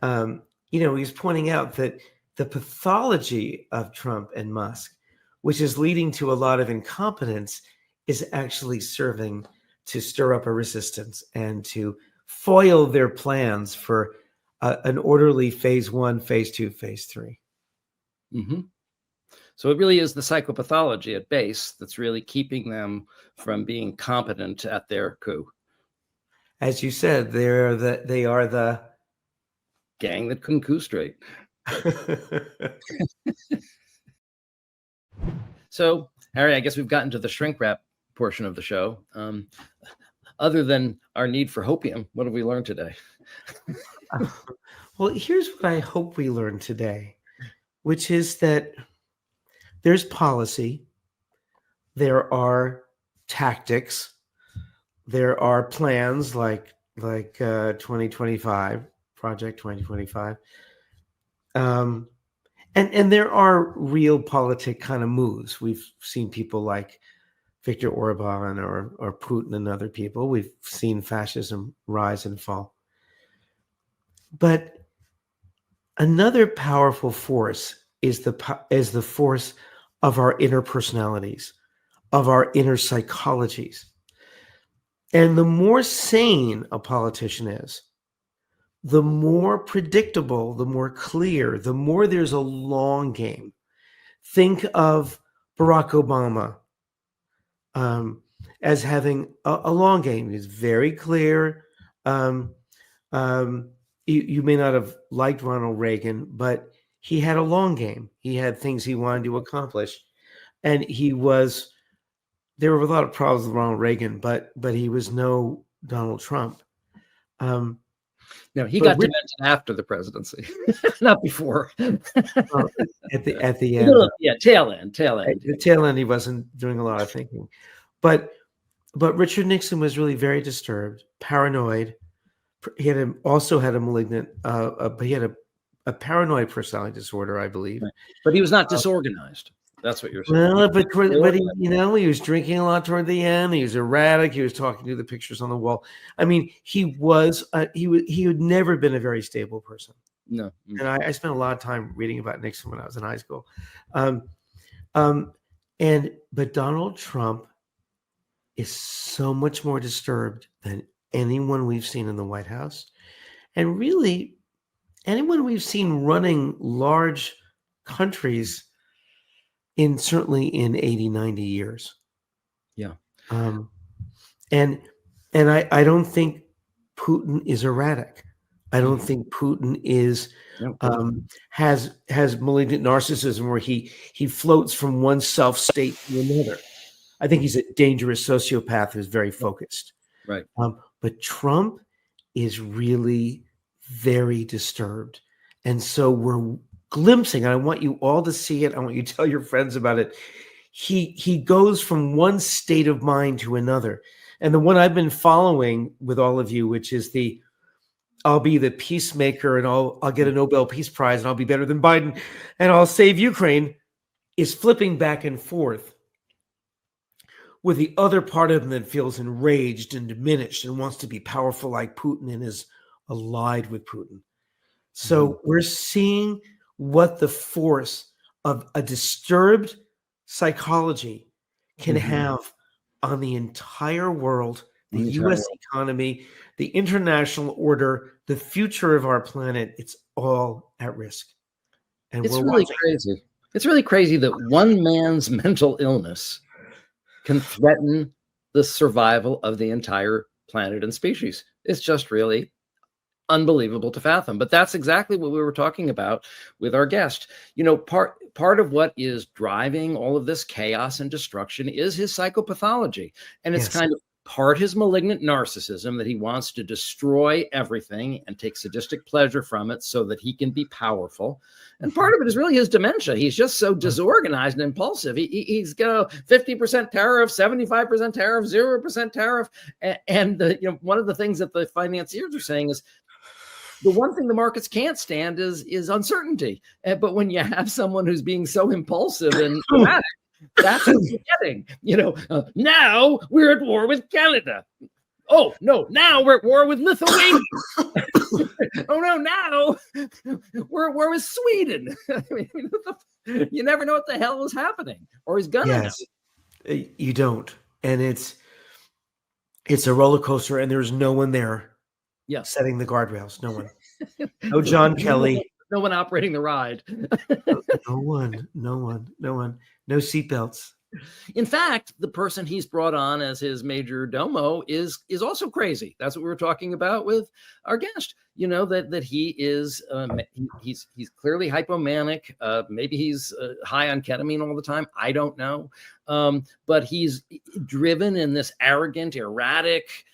you know, he's pointing out that the pathology of Trump and Musk, which is leading to a lot of incompetence, is actually serving to stir up a resistance and to foil their plans for an orderly phase 1, phase 2, phase 3. Mm-hmm. So it really is the psychopathology at base that's really keeping them from being competent at their coup. As you said, they are the gang that couldn't coup straight. So, Harry, I guess we've gotten to the shrink wrap portion of the show. Other than our need for hopium, what have we learned today? Well, here's what I hope we learned today, which is that there's policy, there are tactics, there are plans like 2025, Project 2025. And there are real politic kind of moves. We've seen people like Viktor Orban or Putin and other people. We've seen fascism rise and fall. But another powerful force is the force of our inner personalities, of our inner psychologies. And the more sane a politician is, the more predictable, the more clear, the more there's a long game. Think of Barack Obama as having a long game. He's very clear. You may not have liked Ronald Reagan, but he had a long game. He had things he wanted to accomplish. And there were a lot of problems with Ronald Reagan, but he was no Donald Trump. No, he got demented after the presidency, not before. At the end, tail end. At the tail end, he wasn't doing a lot of thinking, but Richard Nixon was really very disturbed, paranoid. He also had a malignant, but he had a paranoid personality disorder, I believe. Right. But he was not disorganized. That's what you're saying. Well, but he, he was drinking a lot toward the end. He was erratic. He was talking to the pictures on the wall. I mean, he had never been a very stable person. No. And I spent a lot of time reading about Nixon when I was in high school. But Donald Trump is so much more disturbed than anyone we've seen in the White House. And really, anyone we've seen running large countries certainly in 80, 90 years. Yeah. And I don't think Putin is erratic. I don't think Putin is has malignant narcissism where he floats from one self state to another. I think he's a dangerous sociopath who's very focused. Right. But Trump is really very disturbed. And so we're glimpsing, and I want you all to see it. I want you to tell your friends about it. He goes from one state of mind to another. And the one I've been following with all of you, which is I'll be the peacemaker and I'll get a Nobel Peace Prize and I'll be better than Biden and I'll save Ukraine, is flipping back and forth with the other part of him that feels enraged and diminished and wants to be powerful like Putin and is allied with Putin. So we're seeing what the force of a disturbed psychology can have on the entire world, the U.S. economy, the international order, the future of our planet. It's all at risk. And it's really crazy. It's really crazy that one man's mental illness can threaten the survival of the entire planet and species. It's just really unbelievable to fathom. But that's exactly what we were talking about with our guest. Part of what is driving all of this chaos and destruction is his psychopathology. And it's kind of part his malignant narcissism that he wants to destroy everything and take sadistic pleasure from it so that he can be powerful. And part of it is really his dementia. He's just so disorganized and impulsive. He's got a 50% tariff, 75% tariff, 0% tariff. And one of the things that the financiers are saying is the one thing the markets can't stand is uncertainty. But when you have someone who's being so impulsive and dramatic, that's what you're getting. Now we're at war with Canada. Oh, no, now we're at war with Lithuania. Oh, no, now we're at war with Sweden. I mean, you never know what the hell is happening or is going to happen. You don't. And it's a roller coaster, and there's no one there setting the guardrails. No one. No John Kelly. No one operating the ride. No one. No seatbelts. In fact, the person he's brought on as his major domo is also crazy. That's what we were talking about with our guest. That he is he's clearly hypomanic. Maybe he's high on ketamine all the time. I don't know. But he's driven in this arrogant, erratic,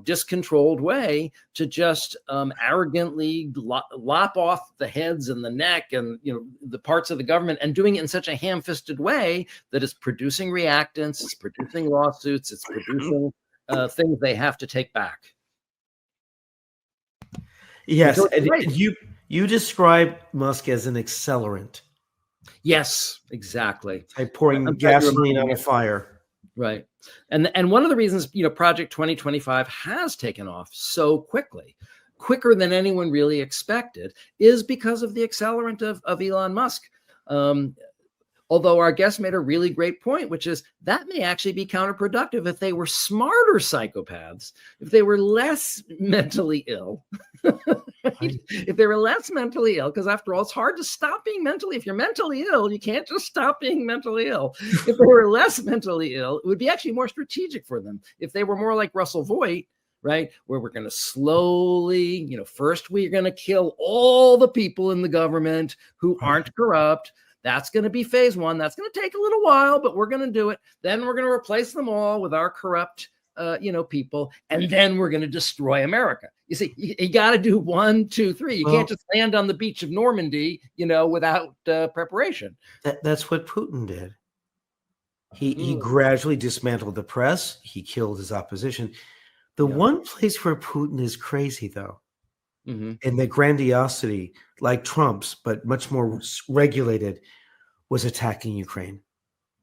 discontrolled way to just arrogantly lop off the heads and the neck and, the parts of the government, and doing it in such a ham-fisted way that it's producing reactants, it's producing lawsuits, it's producing things they have to take back. Yes. And you describe Musk as an accelerant. Yes, exactly. Like pouring gasoline on a fire. Right. And one of the reasons, Project 2025 has taken off so quicker than anyone really expected, is because of the accelerant of Elon Musk. Although our guest made a really great point, which is that may actually be counterproductive if they were smarter psychopaths, if they were less mentally ill. Right? If they were less mentally ill, because after all, it's hard to stop being mentally. If you're mentally ill, you can't just stop being mentally ill. If they were less mentally ill, it would be actually more strategic for them. If they were more like Russell Voigt, right, where we're going to slowly, first we're going to kill all the people in the government who aren't corrupt. That's going to be phase one. That's going to take a little while, but we're going to do it. Then we're going to replace them all with our corrupt, people. And then we're going to destroy America. You see, you got to do 1, 2, 3. You can't just land on the beach of Normandy, without preparation. That's what Putin did. He gradually dismantled the press. He killed his opposition. The one place where Putin is crazy, though, and the grandiosity, like Trump's, but much more regulated, was attacking Ukraine.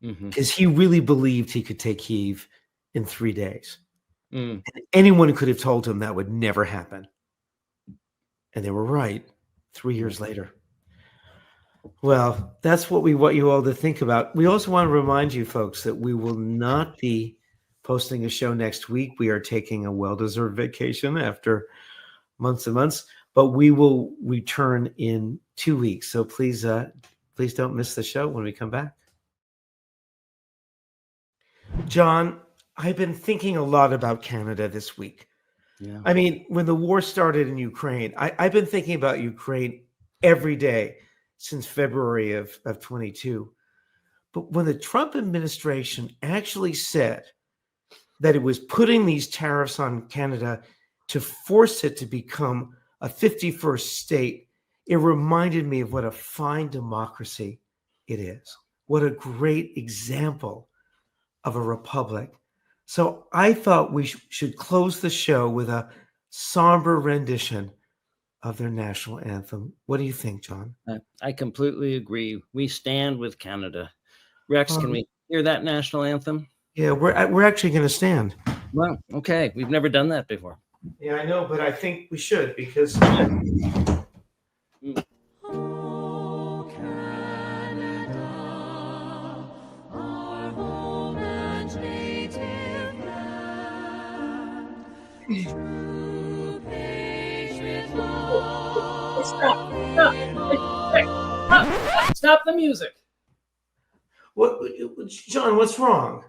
Because he really believed he could take Kyiv in 3 days. And anyone could have told him that would never happen. And they were right 3 years later. Well, that's what we want you all to think about. We also want to remind you folks that we will not be posting a show next week. We are taking a well-deserved vacation after months and months, but we will return in 2 weeks. So please don't miss the show when we come back. John, I've been thinking a lot about Canada this week. Yeah. I mean, when the war started in Ukraine, I've been thinking about Ukraine every day since February of 22. But when the Trump administration actually said that it was putting these tariffs on Canada to force it to become a 51st state, it reminded me of what a fine democracy it is. What a great example of a republic. So I thought we should close the show with a somber rendition of their national anthem. What do you think, John? I completely agree. We stand with Canada. Rex, can we hear that national anthem? Yeah, we're actually going to stand. Well, okay. We've never done that before. Yeah, I know, but I think we should because... Stop the music. What, John, what's wrong?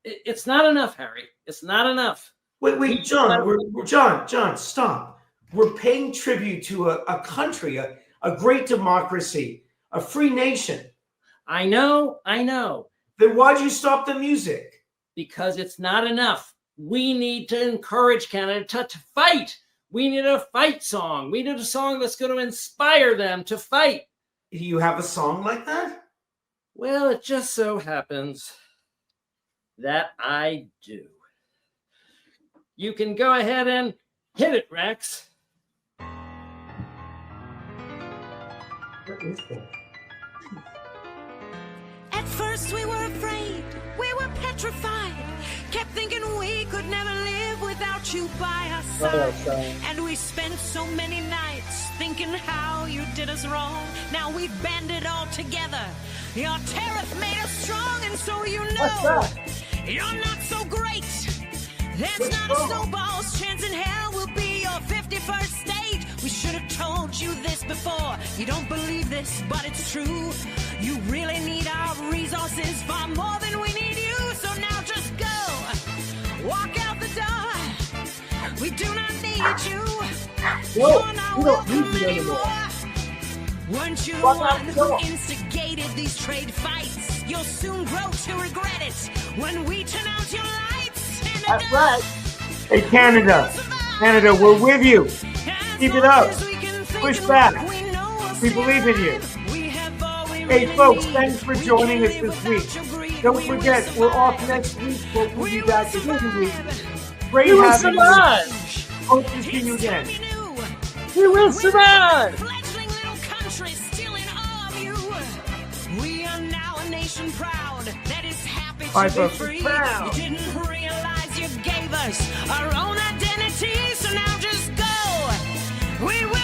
It's not enough, Harry. It's not enough. Wait, John, John, stop. We're paying tribute to a country, a great democracy, a free nation. I know. Then why'd you stop the music? Because it's not enough. We need to encourage Canada to fight. We need a fight song. We need a song that's going to inspire them to fight. Do you have a song like that? Well, it just so happens that I do. You can go ahead and hit it, Rex. What is that? At first we were afraid, we were petrified, kept thinking we could never live without you by our side. And we spent so many nights thinking how you did us wrong. Now we've banded all together. Your tariff made us strong, and so you know you're not so great. There's not a snowball's chance in hell we'll be your 51st state. We should have told you this before. You don't believe this, but it's true. You really need our resources far more than we need you. So now just go, walk out the door. We do not need you. You're not welcome anymore. Weren't you the one who instigated these trade fights? You'll soon grow to regret it when we turn out your lights. That's right. Hey, Canada, we're with you. Keep it up. Push back. We believe in you. Hey, folks, thanks for joining us this week. Don't forget, we're off next week, but we'll be back next week. Great having you. Hope to see you again. We will survive. We are now a nation proud that is happy to Bye, be folks. free. Proud. You didn't realize you gave us our own identity, so now just go. We will